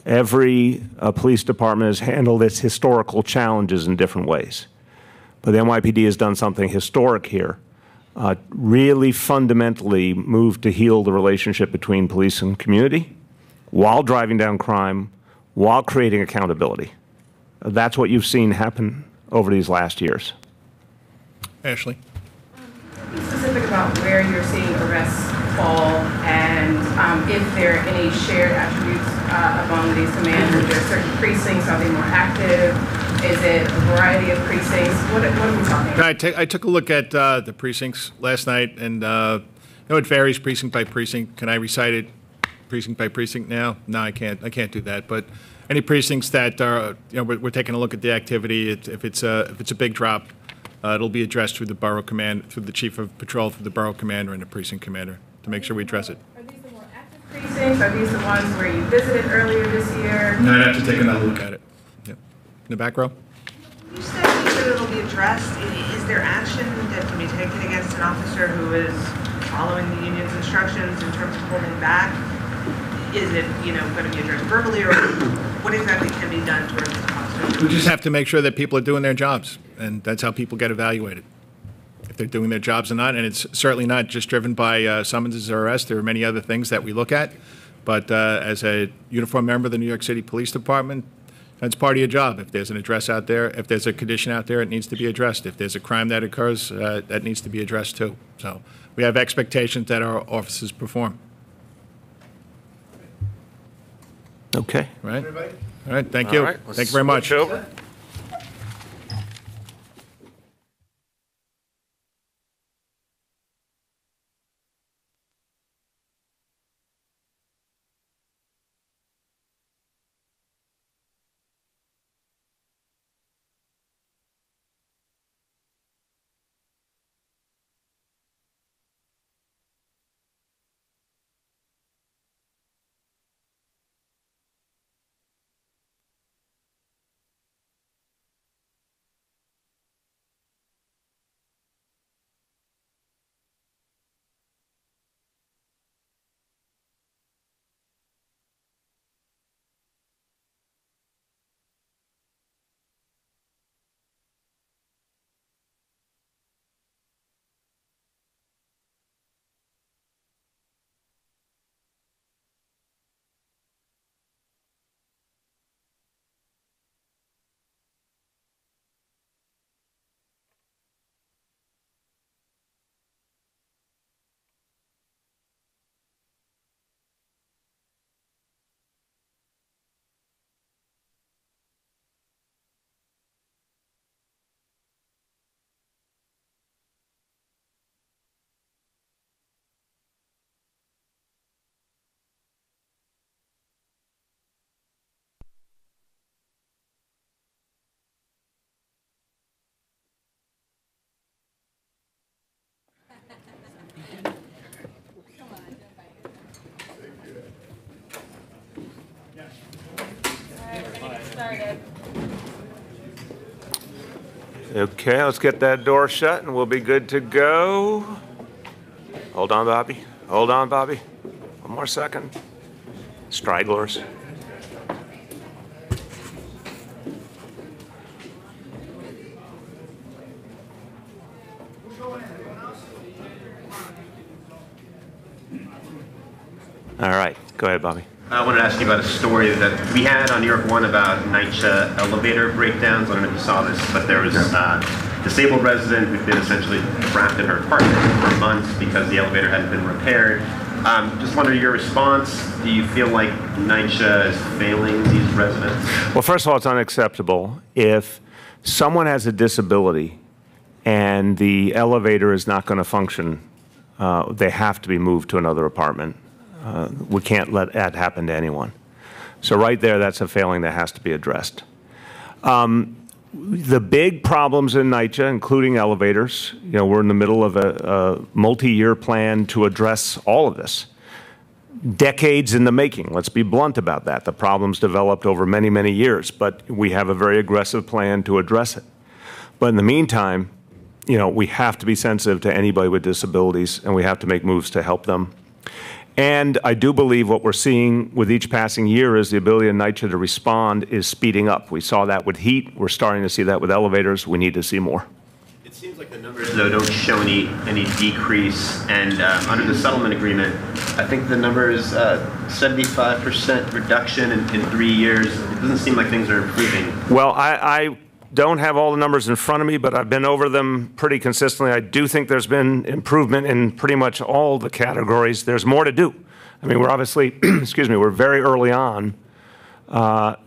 Every police department has handled its historical challenges in different ways. But the NYPD has done something historic here, really fundamentally moved to heal the relationship between police and community while driving down crime, while creating accountability. That's what you've seen happen over these last years. Ashley. Be specific about where you're seeing arrests fall and if there are any shared attributes among these commands. Are there certain precincts? Are they more active? Is it a variety of precincts? What are we talking about? I took a look at the precincts last night, and it varies precinct by precinct. Can I recite it precinct by precinct now? No, I can't do that. But any precincts that are, we're taking a look at the activity. If it's a big drop, it'll be addressed through the borough command, through the chief of patrol, through the borough commander and the precinct commander to make sure we address it. Are these the more active precincts? Are these the ones where you visited earlier this year? No, I'd have to take another look at it. Yeah. In the back row. You said that it'll be addressed. Is there action that can be taken against an officer who is following the union's instructions in terms of holding back? Is it, going to be addressed verbally, or what exactly can be done towards this officer? We just have to make sure that people are doing their jobs, and that's how people get evaluated. If they're doing their jobs or not, and it's certainly not just driven by summonses or arrests. There are many other things that we look at, but as a uniformed member of the New York City Police Department, that's part of your job. If there's an address out there, if there's a condition out there, it needs to be addressed. If there's a crime that occurs, that needs to be addressed too. So we have expectations that our officers perform. Okay. Right? All right, thank you. All right, Thank you very much. switch over. Okay, let's get that door shut and we'll be good to go. Hold on, Bobby. Hold on, Bobby. One more second. Stragglers. All right, go ahead, Bobby. I wanted to ask you about a story that we had on New York One about NYCHA elevator breakdowns. I don't know if you saw this, but there was a disabled resident who'd been essentially trapped in her apartment for months because the elevator hadn't been repaired. Just wondering your response. Do you feel like NYCHA is failing these residents? Well, first of all, it's unacceptable if someone has a disability and the elevator is not going to function. They have to be moved to another apartment. We can't let that happen to anyone. So right there, that's a failing that has to be addressed. The big problems in NYCHA, including elevators, we're in the middle of a multi-year plan to address all of this. Decades in the making, let's be blunt about that. The problems developed over many, many years, but we have a very aggressive plan to address it. But in the meantime, we have to be sensitive to anybody with disabilities, and we have to make moves to help them. And I do believe what we're seeing with each passing year is the ability of NYCHA to respond is speeding up. We saw that with heat. We're starting to see that with elevators. We need to see more. It seems like the numbers, though, don't show any decrease. And under the settlement agreement, I think the number is 75% reduction in 3 years. It doesn't seem like things are improving. Well, I don't have all the numbers in front of me, but I've been over them pretty consistently. I do think there's been improvement in pretty much all the categories. There's more to do. I mean, we're obviously, excuse me, we're very early on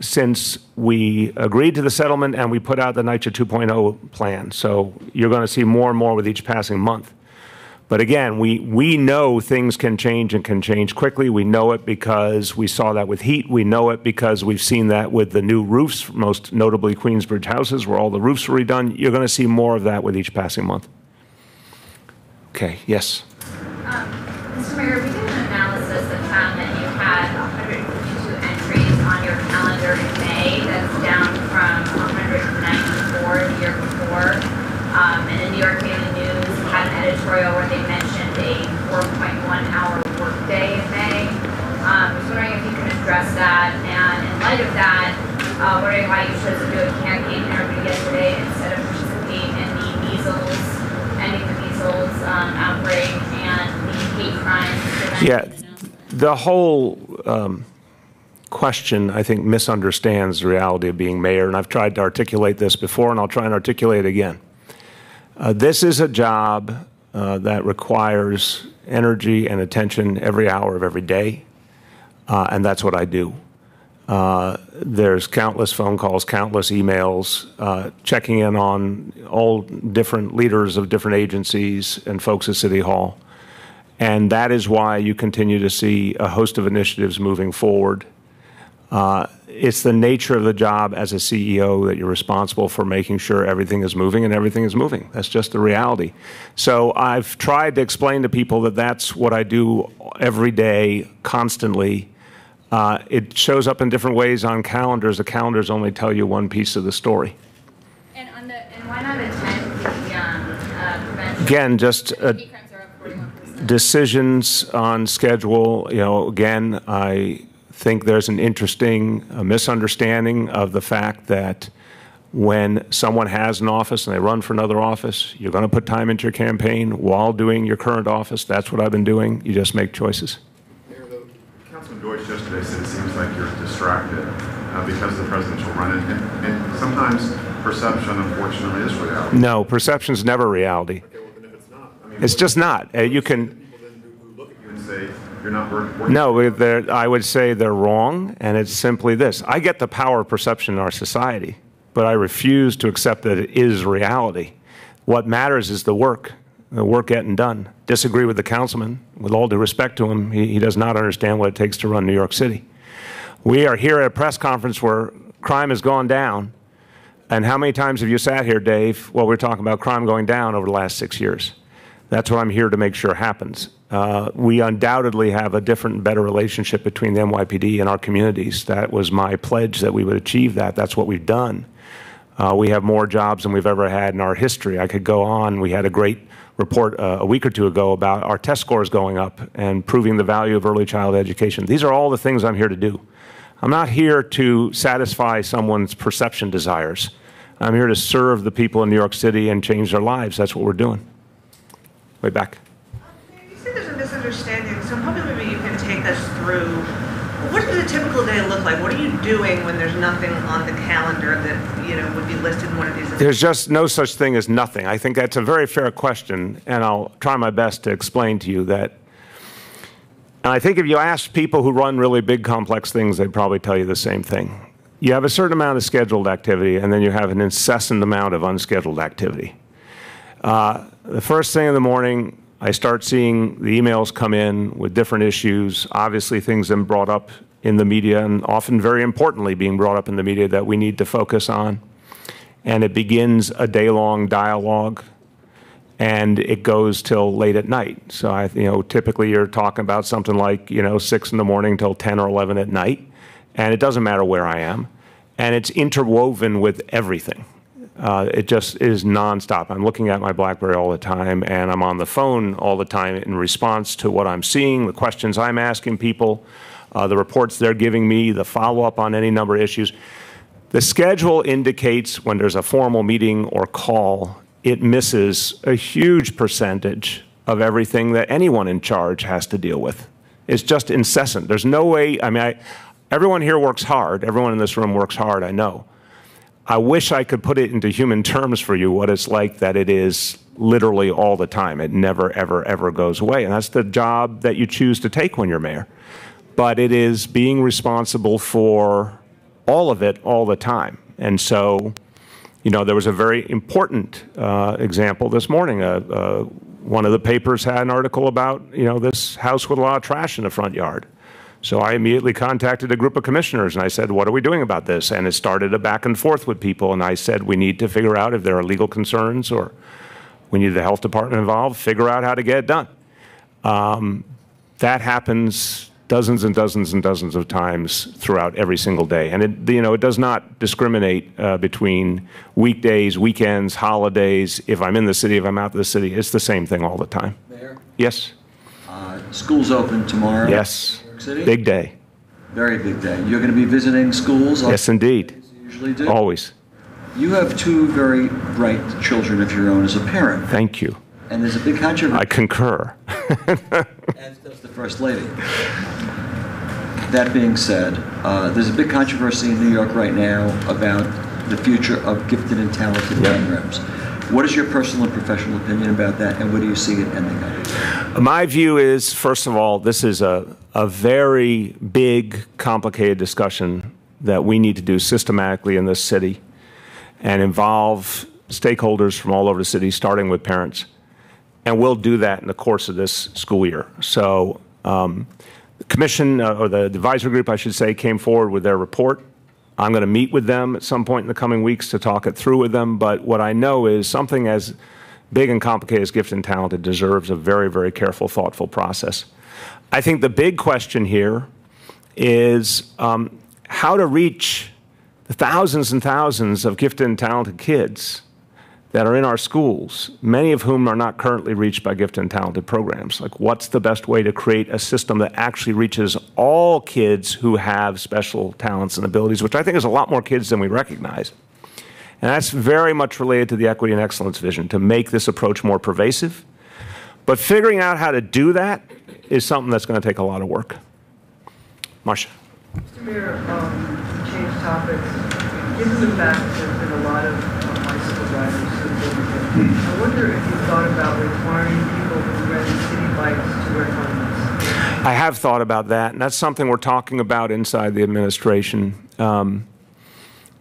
since we agreed to the settlement and we put out the NYCHA 2.0 plan. So you're going to see more and more with each passing month. But again, we know things can change and can change quickly. We know it because we saw that with heat. We know it because we've seen that with the new roofs, most notably Queensbridge houses, where all the roofs were redone. You're going to see more of that with each passing month. Okay, yes. Mr. Mayor, we did an analysis that found that you had 152 entries on your calendar in May. That's down from 194 the year before. And in New York Daily News had an editorial where they mentioned a 4.1-hour workday in May. I was wondering if you can address that. And in light of that, wondering why you chose to do a campaign interview yesterday instead of participate in the measles, ending the measles outbreak and the hate crimes. Yeah, the whole question, I think, misunderstands the reality of being mayor, and I've tried to articulate this before, and I'll try and articulate it again. This is a job that requires energy and attention every hour of every day, and that's what I do. There's countless phone calls, countless emails, checking in on all different leaders of different agencies and folks at City Hall. And that is why you continue to see a host of initiatives moving forward. It's the nature of the job as a CEO that you're responsible for making sure everything is moving, and everything is moving. That's just the reality. So I've tried to explain to people that that's what I do every day, constantly. It shows up in different ways on calendars. The calendars only tell you one piece of the story. And why not attend the prevention? Again, just decisions on schedule. You know, again, I think there's an interesting misunderstanding of the fact that when someone has an office and they run for another office, you're going to put time into your campaign while doing your current office. That's what I've been doing. You just make choices. Councilman Deutsch yesterday said it seems like you're distracted because of the presidential run, and sometimes perception, unfortunately, is reality. No, perception's never reality. Okay, well, then if it's not, I mean, it's just not. You can. People then who look at you and say you're not working. No, I would say they're wrong, and it's simply this. I get the power of perception in our society, but I refuse to accept that it is reality. What matters is the work getting done. Disagree with the councilman. With all due respect to him, he does not understand what it takes to run New York City. We are here at a press conference where crime has gone down. And how many times have you sat here, Dave, while we're talking about crime going down over the last 6 years? That's what I'm here to make sure happens. We undoubtedly have a different and better relationship between the NYPD and our communities. That was my pledge that we would achieve that. That's what we've done. We have more jobs than we've ever had in our history. I could go on. We had a great report a week or two ago about our test scores going up and proving the value of early childhood education. These are all the things I'm here to do. I'm not here to satisfy someone's perception desires. I'm here to serve the people in New York City and change their lives. That's what we're doing. Way back. You said there's a misunderstanding, so probably maybe you can take us through, what does a typical day look like? What are you doing when there's nothing on the calendar that, you know, would be listed in one of these? There's just no such thing as nothing. I think that's a very fair question, and I'll try my best to explain to you that. And I think if you ask people who run really big, complex things, they'd probably tell you the same thing. You have a certain amount of scheduled activity, and then you have an incessant amount of unscheduled activity. The first thing in the morning, I start seeing the emails come in with different issues, obviously things then brought up in the media, and often very importantly being brought up in the media that we need to focus on. And it begins a day-long dialogue, and it goes till late at night. So typically you're talking about something like 6 in the morning till 10 or 11 at night, and it doesn't matter where I am, and it's interwoven with everything. It just is nonstop. I'm looking at my BlackBerry all the time, and I'm on the phone all the time in response to what I'm seeing, the questions I'm asking people, the reports they're giving me, the follow-up on any number of issues. The schedule indicates when there's a formal meeting or call, it misses a huge percentage of everything that anyone in charge has to deal with. It's just incessant. There's no way, everyone here works hard. Everyone in this room works hard, I know. I wish I could put it into human terms for you what it's like that it is literally all the time. It never, ever, ever goes away. And that's the job that you choose to take when you're mayor. But it is being responsible for all of it all the time. And so, there was a very important example this morning. One of the papers had an article about, you know, this house with a lot of trash in the front yard. So I immediately contacted a group of commissioners and I said, what are we doing about this? And it started a back and forth with people. And I said, we need to figure out if there are legal concerns or we need the health department involved, figure out how to get it done. That happens dozens and dozens and dozens of times throughout every single day. And it, you know, it does not discriminate between weekdays, weekends, holidays, if I'm in the city, if I'm out of the city. It's the same thing all the time. Mayor? Yes? School's open tomorrow. Yes. New York City? Big day. Very big day. You're going to be visiting schools? Yes, indeed. You usually do? Always. You have two very bright children of your own as a parent. Thank you. And there's a big controversy. I concur. As does the First Lady. That being said, there's a big controversy in New York right now about the future of gifted and talented gang reps. What is your personal and professional opinion about that, and what do you see it ending up? My view is, first of all, this is a very big, complicated discussion that we need to do systematically in this city and involve stakeholders from all over the city, starting with parents. And we'll do that in the course of this school year. So the commission, or the advisory group, I should say, came forward with their report. I'm going to meet with them at some point in the coming weeks to talk it through with them. But what I know is something as big and complicated as gifted and talented deserves a very, very careful, thoughtful process. I think the big question here is how to reach the thousands and thousands of gifted and talented kids that are in our schools, many of whom are not currently reached by gifted and talented programs. Like, what's the best way to create a system that actually reaches all kids who have special talents and abilities, which I think is a lot more kids than we recognize. And that's very much related to the equity and excellence vision, to make this approach more pervasive. But figuring out how to do that is something that's going to take a lot of work. Marcia. Mr. Mayor, to change topics, given the fact that there's been a lot of bicycle riders who live here, I wonder if you thought about requiring people who rent city bikes to wear helmets. I have thought about that, and that's something we're talking about inside the administration.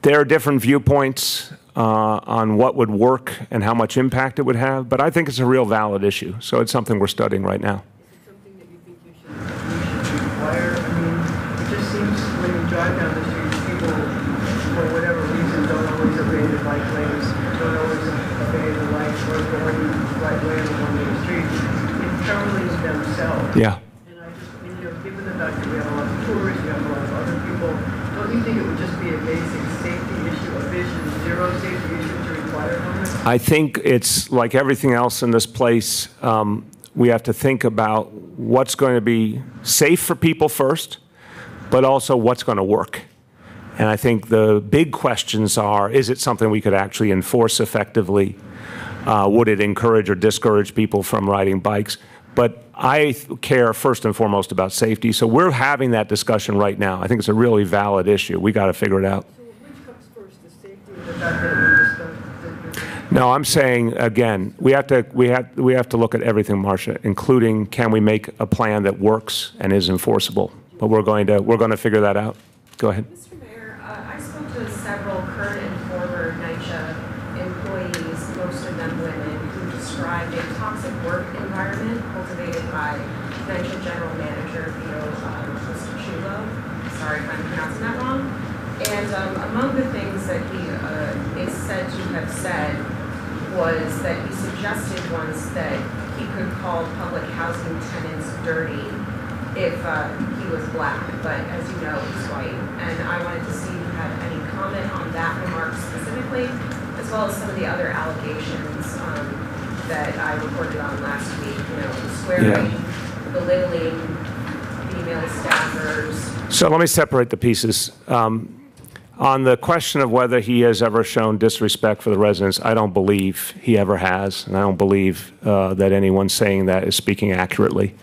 There are different viewpoints on what would work and how much impact it would have, but I think it's a real valid issue, so it's something we're studying right now. Is it something that you think we should require? I mean, it just seems when you drive down the street, people, for whatever reason, don't always obey the bike lanes, don't always obey the lights, or going the right way on the one-way street, imperiling themselves. Yeah. And I just, you know, given the fact that we have a lot of tourists, we have a lot of other people, don't you think it would just be a basic safety issue, a vision zero safety issue to require helmets? I think it's like everything else in this place. We have to think about what's going to be safe for people first, but also what's going to work. And I think the big questions are, is it something we could actually enforce effectively? Would it encourage or discourage people from riding bikes? But I care first and foremost about safety, so we're having that discussion right now. I think it's a really valid issue. We got to figure it out. So which comes first, the safety or the fact that we discussed? No, I'm saying again, we have to look at everything, Marcia, including can we make a plan that works and is enforceable. But we're going to figure that out. Go ahead. Mr. Mayor, I spoke to several current and former NYCHA employees, most of them women, who described a toxic work environment cultivated by NYCHA General Manager Mr. Chulo. Sorry if I'm pronouncing that wrong. And among the things that he is said to have said was that he suggested once that he could call public housing tenants dirty if he was black, but as you know, he's white. And I wanted to see if you had any comment on that remark specifically, as well as some of the other allegations that I reported on last week, you know, the swearing, belittling female staffers. So let me separate the pieces. On the question of whether he has ever shown disrespect for the residents, I don't believe he ever has, and I don't believe that anyone saying that is speaking accurately.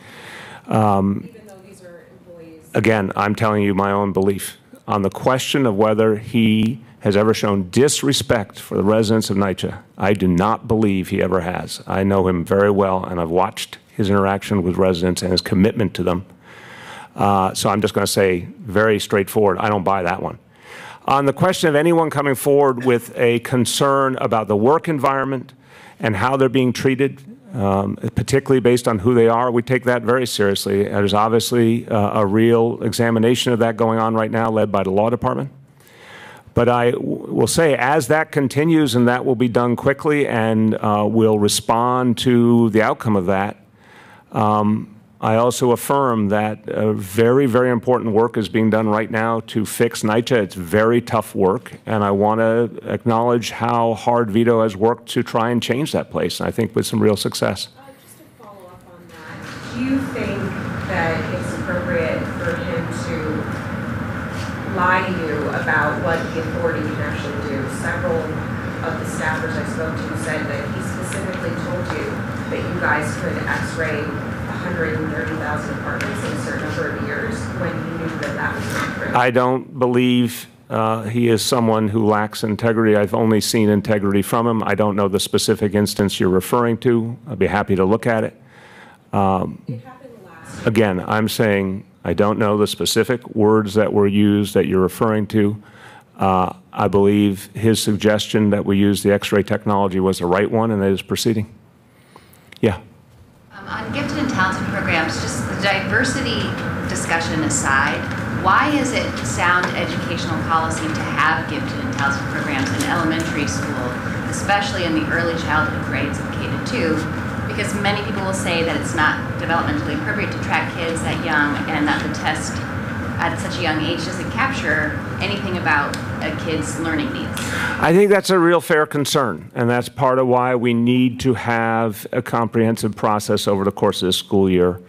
Again, I'm telling you my own belief. On the question of whether he has ever shown disrespect for the residents of NYCHA, I do not believe he ever has. I know him very well, and I've watched his interaction with residents and his commitment to them. So I'm just going to say very straightforward, I don't buy that one. On the question of anyone coming forward with a concern about the work environment and how they're being treated, particularly based on who they are. We take that very seriously. There's obviously a real examination of that going on right now, led by the law department. But I will say, as that continues, and that will be done quickly, and we'll respond to the outcome of that, I also affirm that very, very important work is being done right now to fix NYCHA. It's very tough work, and I want to acknowledge how hard Vito has worked to try and change that place, and I think with some real success. Just to follow up on that, do you think that it's appropriate for him to lie to you about what the authority can actually do? Several of the staffers I spoke to said that he specifically told you that you guys could x-ray 130,000 apartments in a certain number of years when he knew that that was not true. I don't believe he is someone who lacks integrity. I've only seen integrity from him. I don't know the specific instance you're referring to. I'd be happy to look at it. Again, I'm saying I don't know the specific words that were used that you're referring to. I believe his suggestion that we use the X-ray technology was the right one, and it is proceeding. Yeah. On gifted and talented programs, just the diversity discussion aside, why is it sound educational policy to have gifted and talented programs in elementary school, especially in the early childhood grades of K to 2? Because many people will say that it's not developmentally appropriate to track kids that young, and that the test at such a young age doesn't capture anything about a kid's learning needs. I think that's a real fair concern, and that's part of why we need to have a comprehensive process over the course of this school year.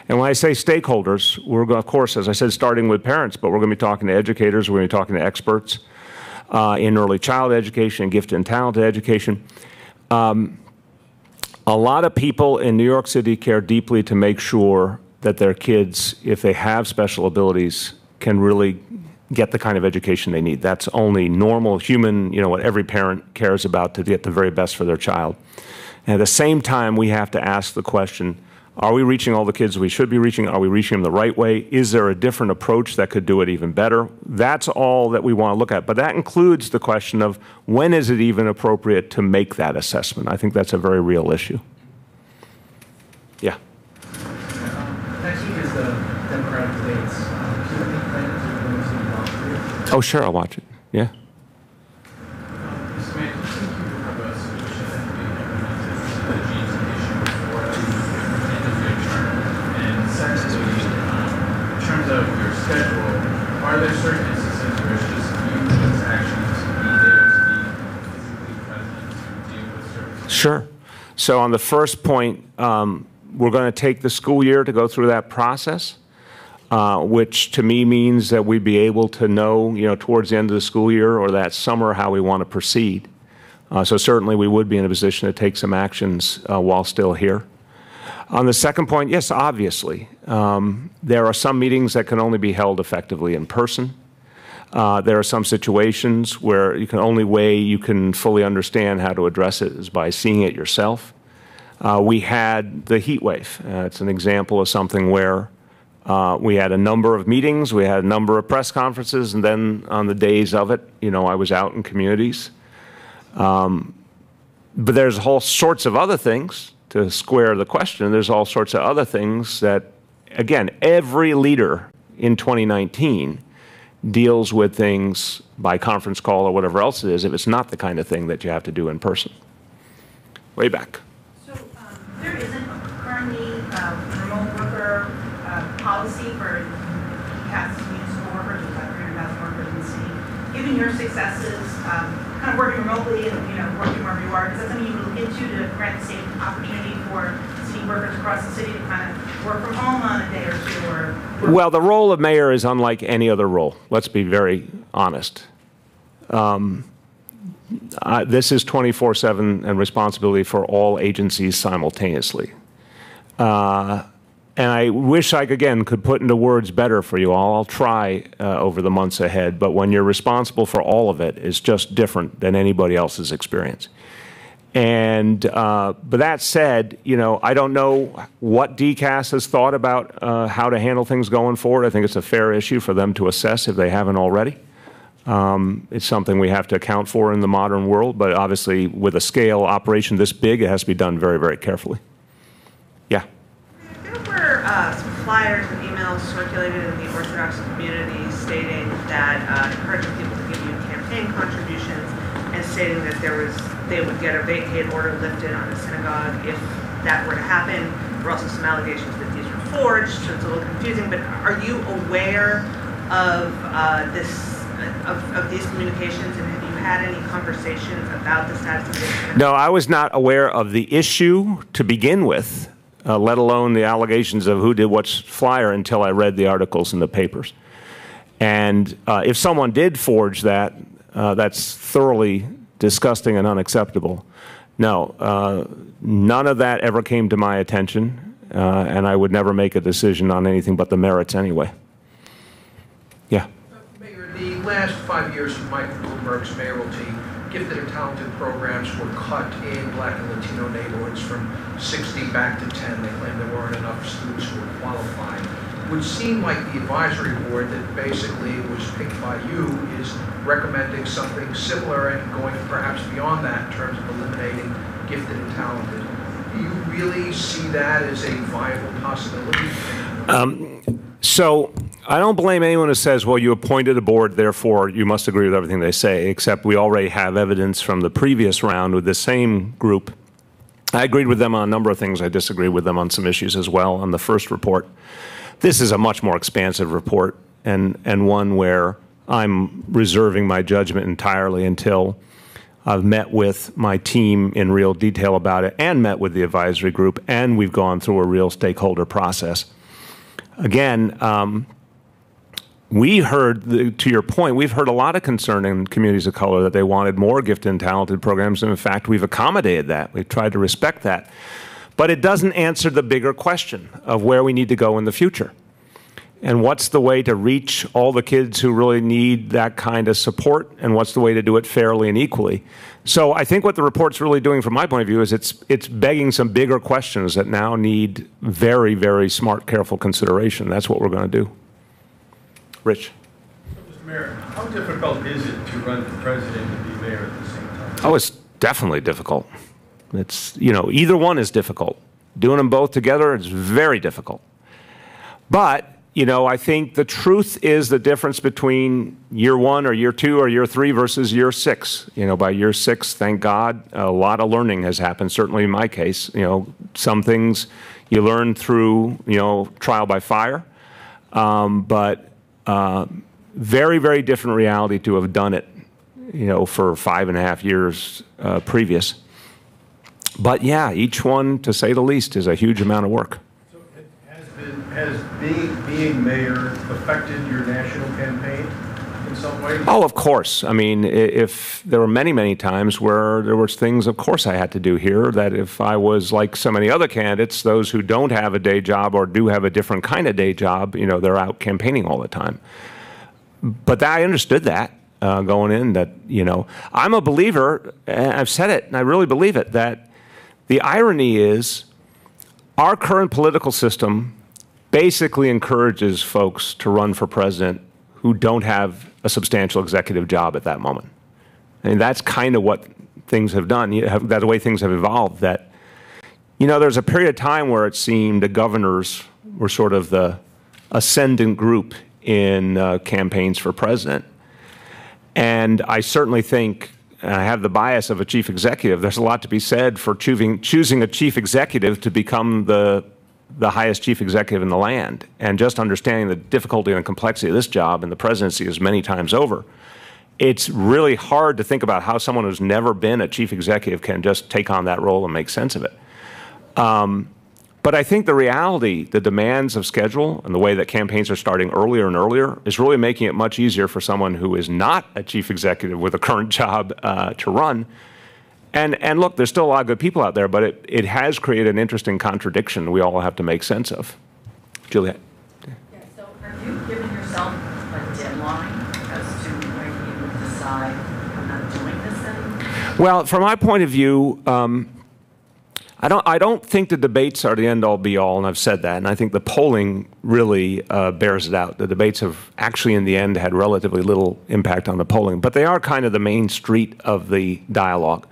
And when I say stakeholders, we're going, of course, as I said, starting with parents, but we're going to be talking to educators, we're going to be talking to experts in early child education and gifted and talented education. A lot of people in New York City care deeply to make sure that their kids, if they have special abilities, can really get the kind of education they need. That's only normal, human, what every parent cares about, to get the very best for their child. And at the same time, we have to ask the question, are we reaching all the kids we should be reaching? Are we reaching them the right way? Is there a different approach that could do it even better? That's all that we want to look at. But that includes the question of, when is it even appropriate to make that assessment? I think that's a very real issue. Yeah. Next week is the Democratic debates. Do you have any plans to go to the Oh, sure, I'll watch it. Yeah. Mr. Mayor, do you think you have a solution that could be implemented to the genes issue before the end of your term? And secondly, in terms of your schedule, are there certain instances where it's just you actually to be there, to be physically present, to deal with certain? Sure. So on the first point, we're going to take the school year to go through that process, which to me means that we'd be able to know, towards the end of the school year or that summer how we want to proceed. So certainly we would be in a position to take some actions while still here. On the second point, yes, obviously. There are some meetings that can only be held effectively in person. There are some situations where the only way you can fully understand how to address it is by seeing it yourself. We had the heat wave. It's an example of something where we had a number of meetings, we had a number of press conferences, and then on the days of it, I was out in communities. But there's all sorts of other things, to square the question, there's all sorts of other things that, again, every leader in 2019 deals with things by conference call or whatever else it is, if it's not the kind of thing that you have to do in person. Way back. There isn't currently remote worker policy for CAS municipal workers, about 300,000 workers in the city. Given your successes, kind of working remotely and working wherever you are, is that something you would look into to grant the same opportunity for city workers across the city to kind of work from home on a day or two? Well, the role of mayor is unlike any other role. Let's be very honest. This is 24/7 and responsibility for all agencies simultaneously. And I wish I, again, could put into words better for you all. I'll try over the months ahead. But when you're responsible for all of it, it's just different than anybody else's experience. And but that said, I don't know what DCAS has thought about how to handle things going forward. I think it's a fair issue for them to assess if they haven't already. It's something we have to account for in the modern world, but obviously with a scale operation this big, it has to be done very, very carefully. Yeah. There were some flyers and emails circulated in the Orthodox community stating that encouraging people to give you campaign contributions and stating that they would get a vacate order lifted on the synagogue if that were to happen. There were also some allegations that these were forged, so it's a little confusing. But are you aware of these communications, and have you had any conversations about the status of this? No, I was not aware of the issue to begin with, let alone the allegations of who did what's flyer until I read the articles in the papers. And if someone did forge that, that's thoroughly disgusting and unacceptable. No, none of that ever came to my attention, and I would never make a decision on anything but the merits anyway. Yeah. Mayor, the last 5 years of Mike Bloomberg's mayoralty, gifted and talented programs were cut in Black and Latino neighborhoods from 60 back to 10. They claimed there weren't enough students who were qualified. It would seem like the advisory board that basically was picked by you is recommending something similar and going perhaps beyond that in terms of eliminating gifted and talented. Do you really see that as a viable possibility? So I don't blame anyone who says, well, you appointed a board, therefore you must agree with everything they say, except we already have evidence from the previous round with the same group. I agreed with them on a number of things. I disagreed with them on some issues as well on the first report. This is a much more expansive report and one where I'm reserving my judgment entirely until I've met with my team in real detail about it and met with the advisory group, and we've gone through a real stakeholder process. Again, we heard, to your point, we've heard a lot of concern in communities of color that they wanted more gifted and talented programs, and in fact, we've accommodated that. We've tried to respect that. But it doesn't answer the bigger question of where we need to go in the future. And what's the way to reach all the kids who really need that kind of support, and what's the way to do it fairly and equally? So I think what the report's really doing from my point of view is it's begging some bigger questions that now need very, very smart, careful consideration. That's what we're going to do. Rich. Mr. Mayor, how difficult is it to run for president and be mayor at the same time? Oh, it's definitely difficult. It's, you know, either one is difficult. Doing them both together is very difficult. But you know, I think the truth is the difference between year 1 or year 2 or year 3 versus year 6. You know, by year 6, thank God, a lot of learning has happened, certainly in my case. You know, some things you learn through, you know, trial by fire. But very, very different reality to have done it, you know, for 5.5 years previous. But yeah, each one, to say the least, is a huge amount of work. Has being mayor affected your national campaign in some way? Oh, of course. I mean, if there were many, many times where there was things, of course, I had to do here that if I was like so many other candidates, those who don't have a day job or do have a different kind of day job, you know, they're out campaigning all the time. But I understood that going in, that, you know, I'm a believer, and I've said it, and I really believe it, that the irony is our current political system basically encourages folks to run for president who don't have a substantial executive job at that moment. And that's kind of what things have done. That's the way things have evolved. That, you know, there's a period of time where it seemed the governors were sort of the ascendant group in campaigns for president. And I certainly think, and I have the bias of a chief executive, there's a lot to be said for choosing a chief executive to become the highest chief executive in the land, and just understanding the difficulty and the complexity of this job, and the presidency is many times over. It's really hard to think about how someone who's never been a chief executive can just take on that role and make sense of it. But I think the reality, the demands of schedule and the way that campaigns are starting earlier and earlier is really making it much easier for someone who is not a chief executive with a current job to run. And look, there's still a lot of good people out there, but it has created an interesting contradiction we all have to make sense of. Juliet. Yeah, so have you given yourself a deadline as to when you would decide I'm not doing this anymore? Well, from my point of view, I don't think the debates are the end-all be-all, and I've said that, and I think the polling really bears it out. The debates have actually, in the end, had relatively little impact on the polling, but they are kind of the main street of the dialogue.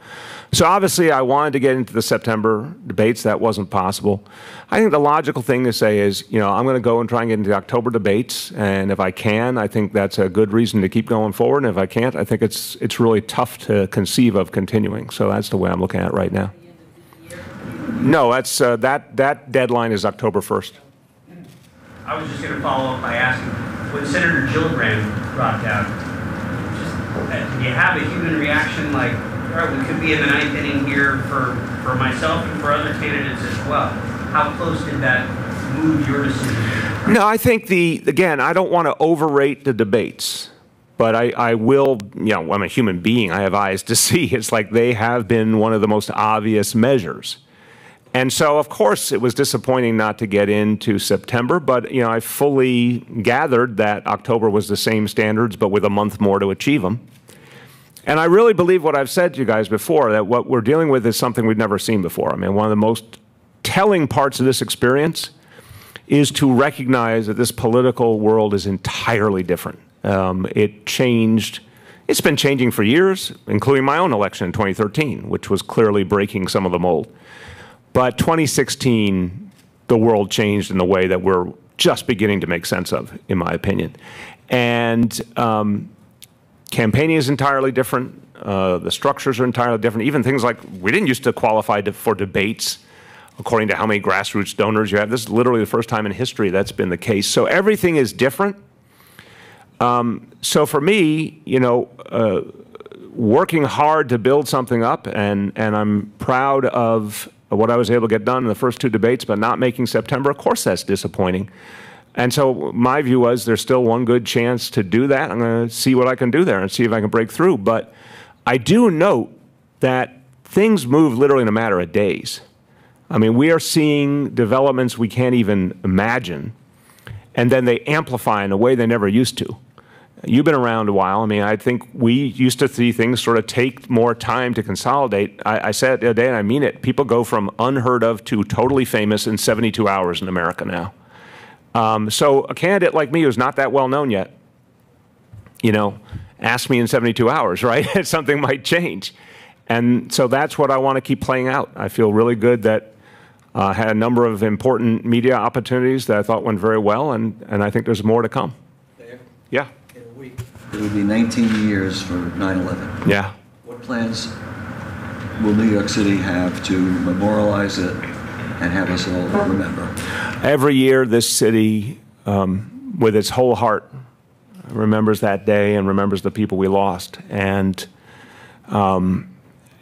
So obviously, I wanted to get into the September debates. That wasn't possible. I think the logical thing to say is, you know, I'm going to go and try and get into the October debates, and if I can, I think that's a good reason to keep going forward, and if I can't, I think it's really tough to conceive of continuing. So that's the way I'm looking at it right now. No, that's that deadline is October 1st. I was just going to follow up by asking, when Senator Gillibrand dropped out, do you have a human reaction like, all right, we could be in the ninth inning here for myself and for other candidates as well? How close did that move your decision? No, I think again, I don't want to overrate the debates. But I will, you know, I'm a human being. I have eyes to see. It's like they have been one of the most obvious measures. And so, of course, it was disappointing not to get into September, but, you know, I fully gathered that October was the same standards, but with a month more to achieve them. And I really believe what I've said to you guys before, that what we're dealing with is something we've never seen before. I mean, one of the most telling parts of this experience is to recognize that this political world is entirely different. It changed. It's been changing for years, including my own election in 2013, which was clearly breaking some of the mold. But 2016, the world changed in the way that we're just beginning to make sense of, in my opinion. And campaigning is entirely different. The structures are entirely different. Even things like, we didn't used to qualify for debates according to how many grassroots donors you have. This is literally the first time in history that's been the case. So everything is different. So for me, you know, working hard to build something up, and I'm proud of what I was able to get done in the first two debates, but not making September, of course that's disappointing. And so my view was there's still one good chance to do that. I'm going to see what I can do there and see if I can break through. But I do note that things move literally in a matter of days. I mean, we are seeing developments we can't even imagine, and then they amplify in a way they never used to. You've been around a while. I mean, I think we used to see things sort of take more time to consolidate. I said it the other day, and I mean it, people go from unheard of to totally famous in 72 hours in America now. So a candidate like me who's not that well known yet, you know, ask me in 72 hours, right? Something might change. And so that's what I want to keep playing out. I feel really good that I had a number of important media opportunities that I thought went very well, and I think there's more to come. Dave? Yeah. In a week, it will be 19 years for 9/11. Yeah. What plans will New York City have to memorialize it and have us all remember? Every year, this city, with its whole heart, remembers that day and remembers the people we lost. And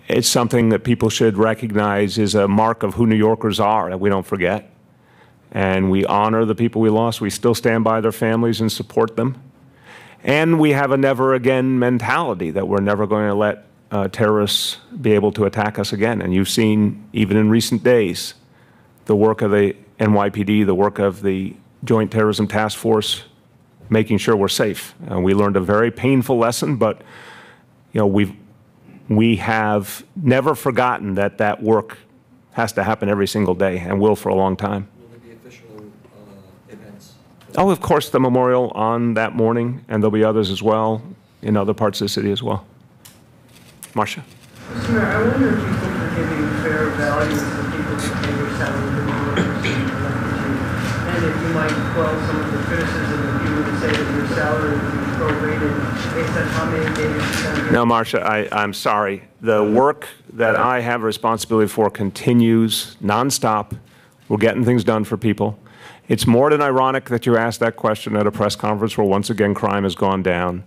it's something that people should recognize is a mark of who New Yorkers are, that we don't forget. And we honor the people we lost. We still stand by their families and support them. And we have a never again mentality that we're never going to let terrorists be able to attack us again. And you've seen, even in recent days, the work of the NYPD, the work of the Joint Terrorism Task Force, making sure we're safe. We learned a very painful lesson, but you know, we have never forgotten that that work has to happen every single day and will for a long time. Will there be official events? Oh, of course, the memorial on that morning, and there'll be others as well in other parts of the city as well. Marcia? Mr. Mayor, I wonder if you think you're giving fair value to the people who pay your salary for the workers who elected you, and if you might quell some of the criticism if you were to say that your salary would be prorated based on how many days you spend. No, Marcia, I'm sorry. The work that I have responsibility for continues nonstop. We're getting things done for people. It's more than ironic that you asked that question at a press conference where once again crime has gone down.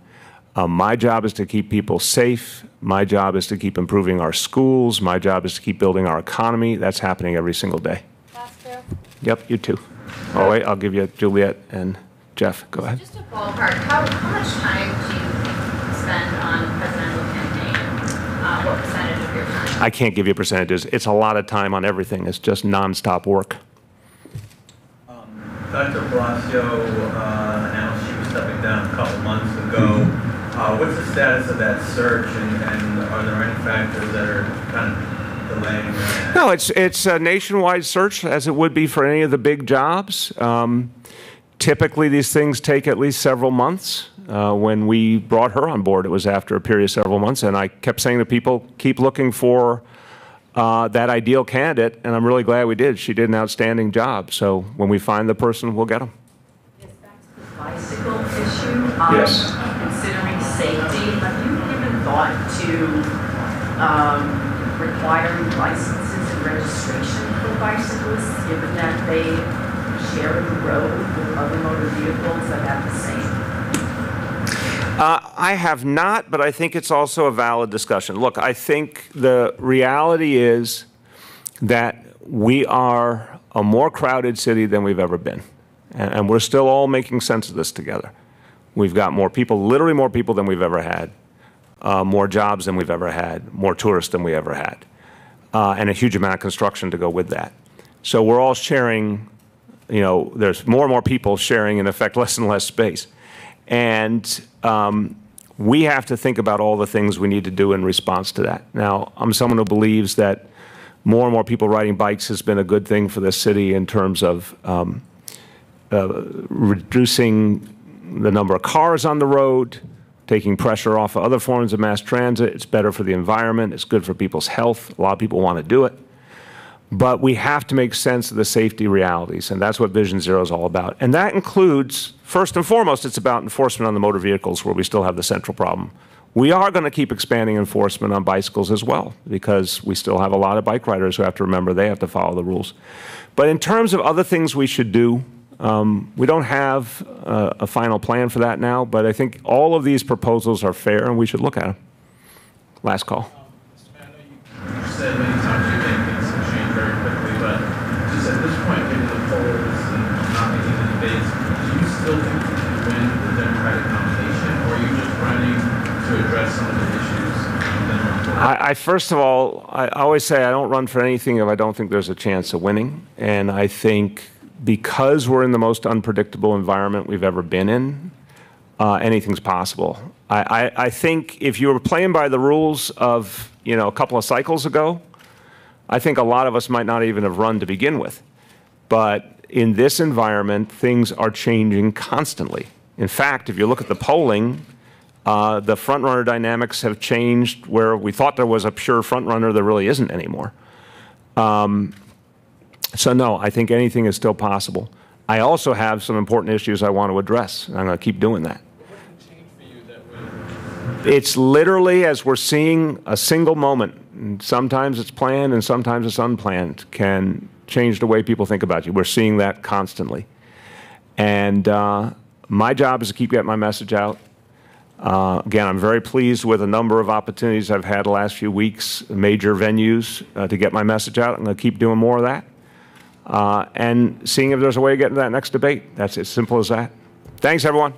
My job is to keep people safe. My job is to keep improving our schools. My job is to keep building our economy. That's happening every single day. Blasio? Yep, you too. Oh, wait, I'll give you Juliet and Jeff. Go ahead. Just a ballpark, how much time do you think you spend on the presidential campaign? What percentage of your time? I can't give you percentages. It's a lot of time on everything. It's just nonstop work. Dr. Blasio announced she was stepping down a couple months ago. What's the status of that search, and are there any factors that are kind of delaying that? No, it's a nationwide search, as it would be for any of the big jobs. Typically, these things take at least several months. When we brought her on board, it was after a period of several months, and I kept saying to people, keep looking for that ideal candidate, and I'm really glad we did. She did an outstanding job, so when we find the person, we'll get them. Bicycle issue. Yes. Considering safety, have you given thought to requiring licenses and registration for bicyclists, given that they share the road with other motor vehicles that have the same? I have not, but I think it's also a valid discussion. Look, I think the reality is that we are a more crowded city than we've ever been. And we're still all making sense of this together. We've got more people, literally more people than we've ever had, more jobs than we've ever had, more tourists than we ever had, and a huge amount of construction to go with that. So we're all sharing, you know, there's more and more people sharing, in effect, less and less space. And we have to think about all the things we need to do in response to that. Now, I'm someone who believes that more and more people riding bikes has been a good thing for this city in terms of reducing the number of cars on the road, taking pressure off of other forms of mass transit. It's better for the environment. It's good for people's health. A lot of people want to do it. But we have to make sense of the safety realities, and that's what Vision Zero is all about. And that includes, first and foremost, it's about enforcement on the motor vehicles where we still have the central problem. We are going to keep expanding enforcement on bicycles as well, because we still have a lot of bike riders who have to remember they have to follow the rules. But in terms of other things we should do, we don't have a final plan for that now, but I think all of these proposals are fair and we should look at them. Last call. You said many times you think things can change very quickly, but just at this point, given the polls and not making the debates, do you still think you can win the Democratic nomination, or are you just running to address some of the issues that are important? First of all, I always say I don't run for anything if I don't think there's a chance of winning, and I think because we're in the most unpredictable environment we've ever been in, anything's possible. I think if you were playing by the rules of, you know, a couple of cycles ago, I think a lot of us might not even have run to begin with. But in this environment, things are changing constantly. In fact, if you look at the polling, the front-runner dynamics have changed where we thought there was a pure front-runner, there really isn't anymore. So no, I think anything is still possible. I also have some important issues I want to address, and I'm going to keep doing that. It's literally, as we're seeing, a single moment. And sometimes it's planned and sometimes it's unplanned, can change the way people think about you. We're seeing that constantly. And my job is to keep getting my message out. Again, I'm very pleased with a number of opportunities I've had the last few weeks, major venues, to get my message out. I'm going to keep doing more of that. And seeing if there's a way to get into that next debate. That's as simple as that. Thanks, everyone.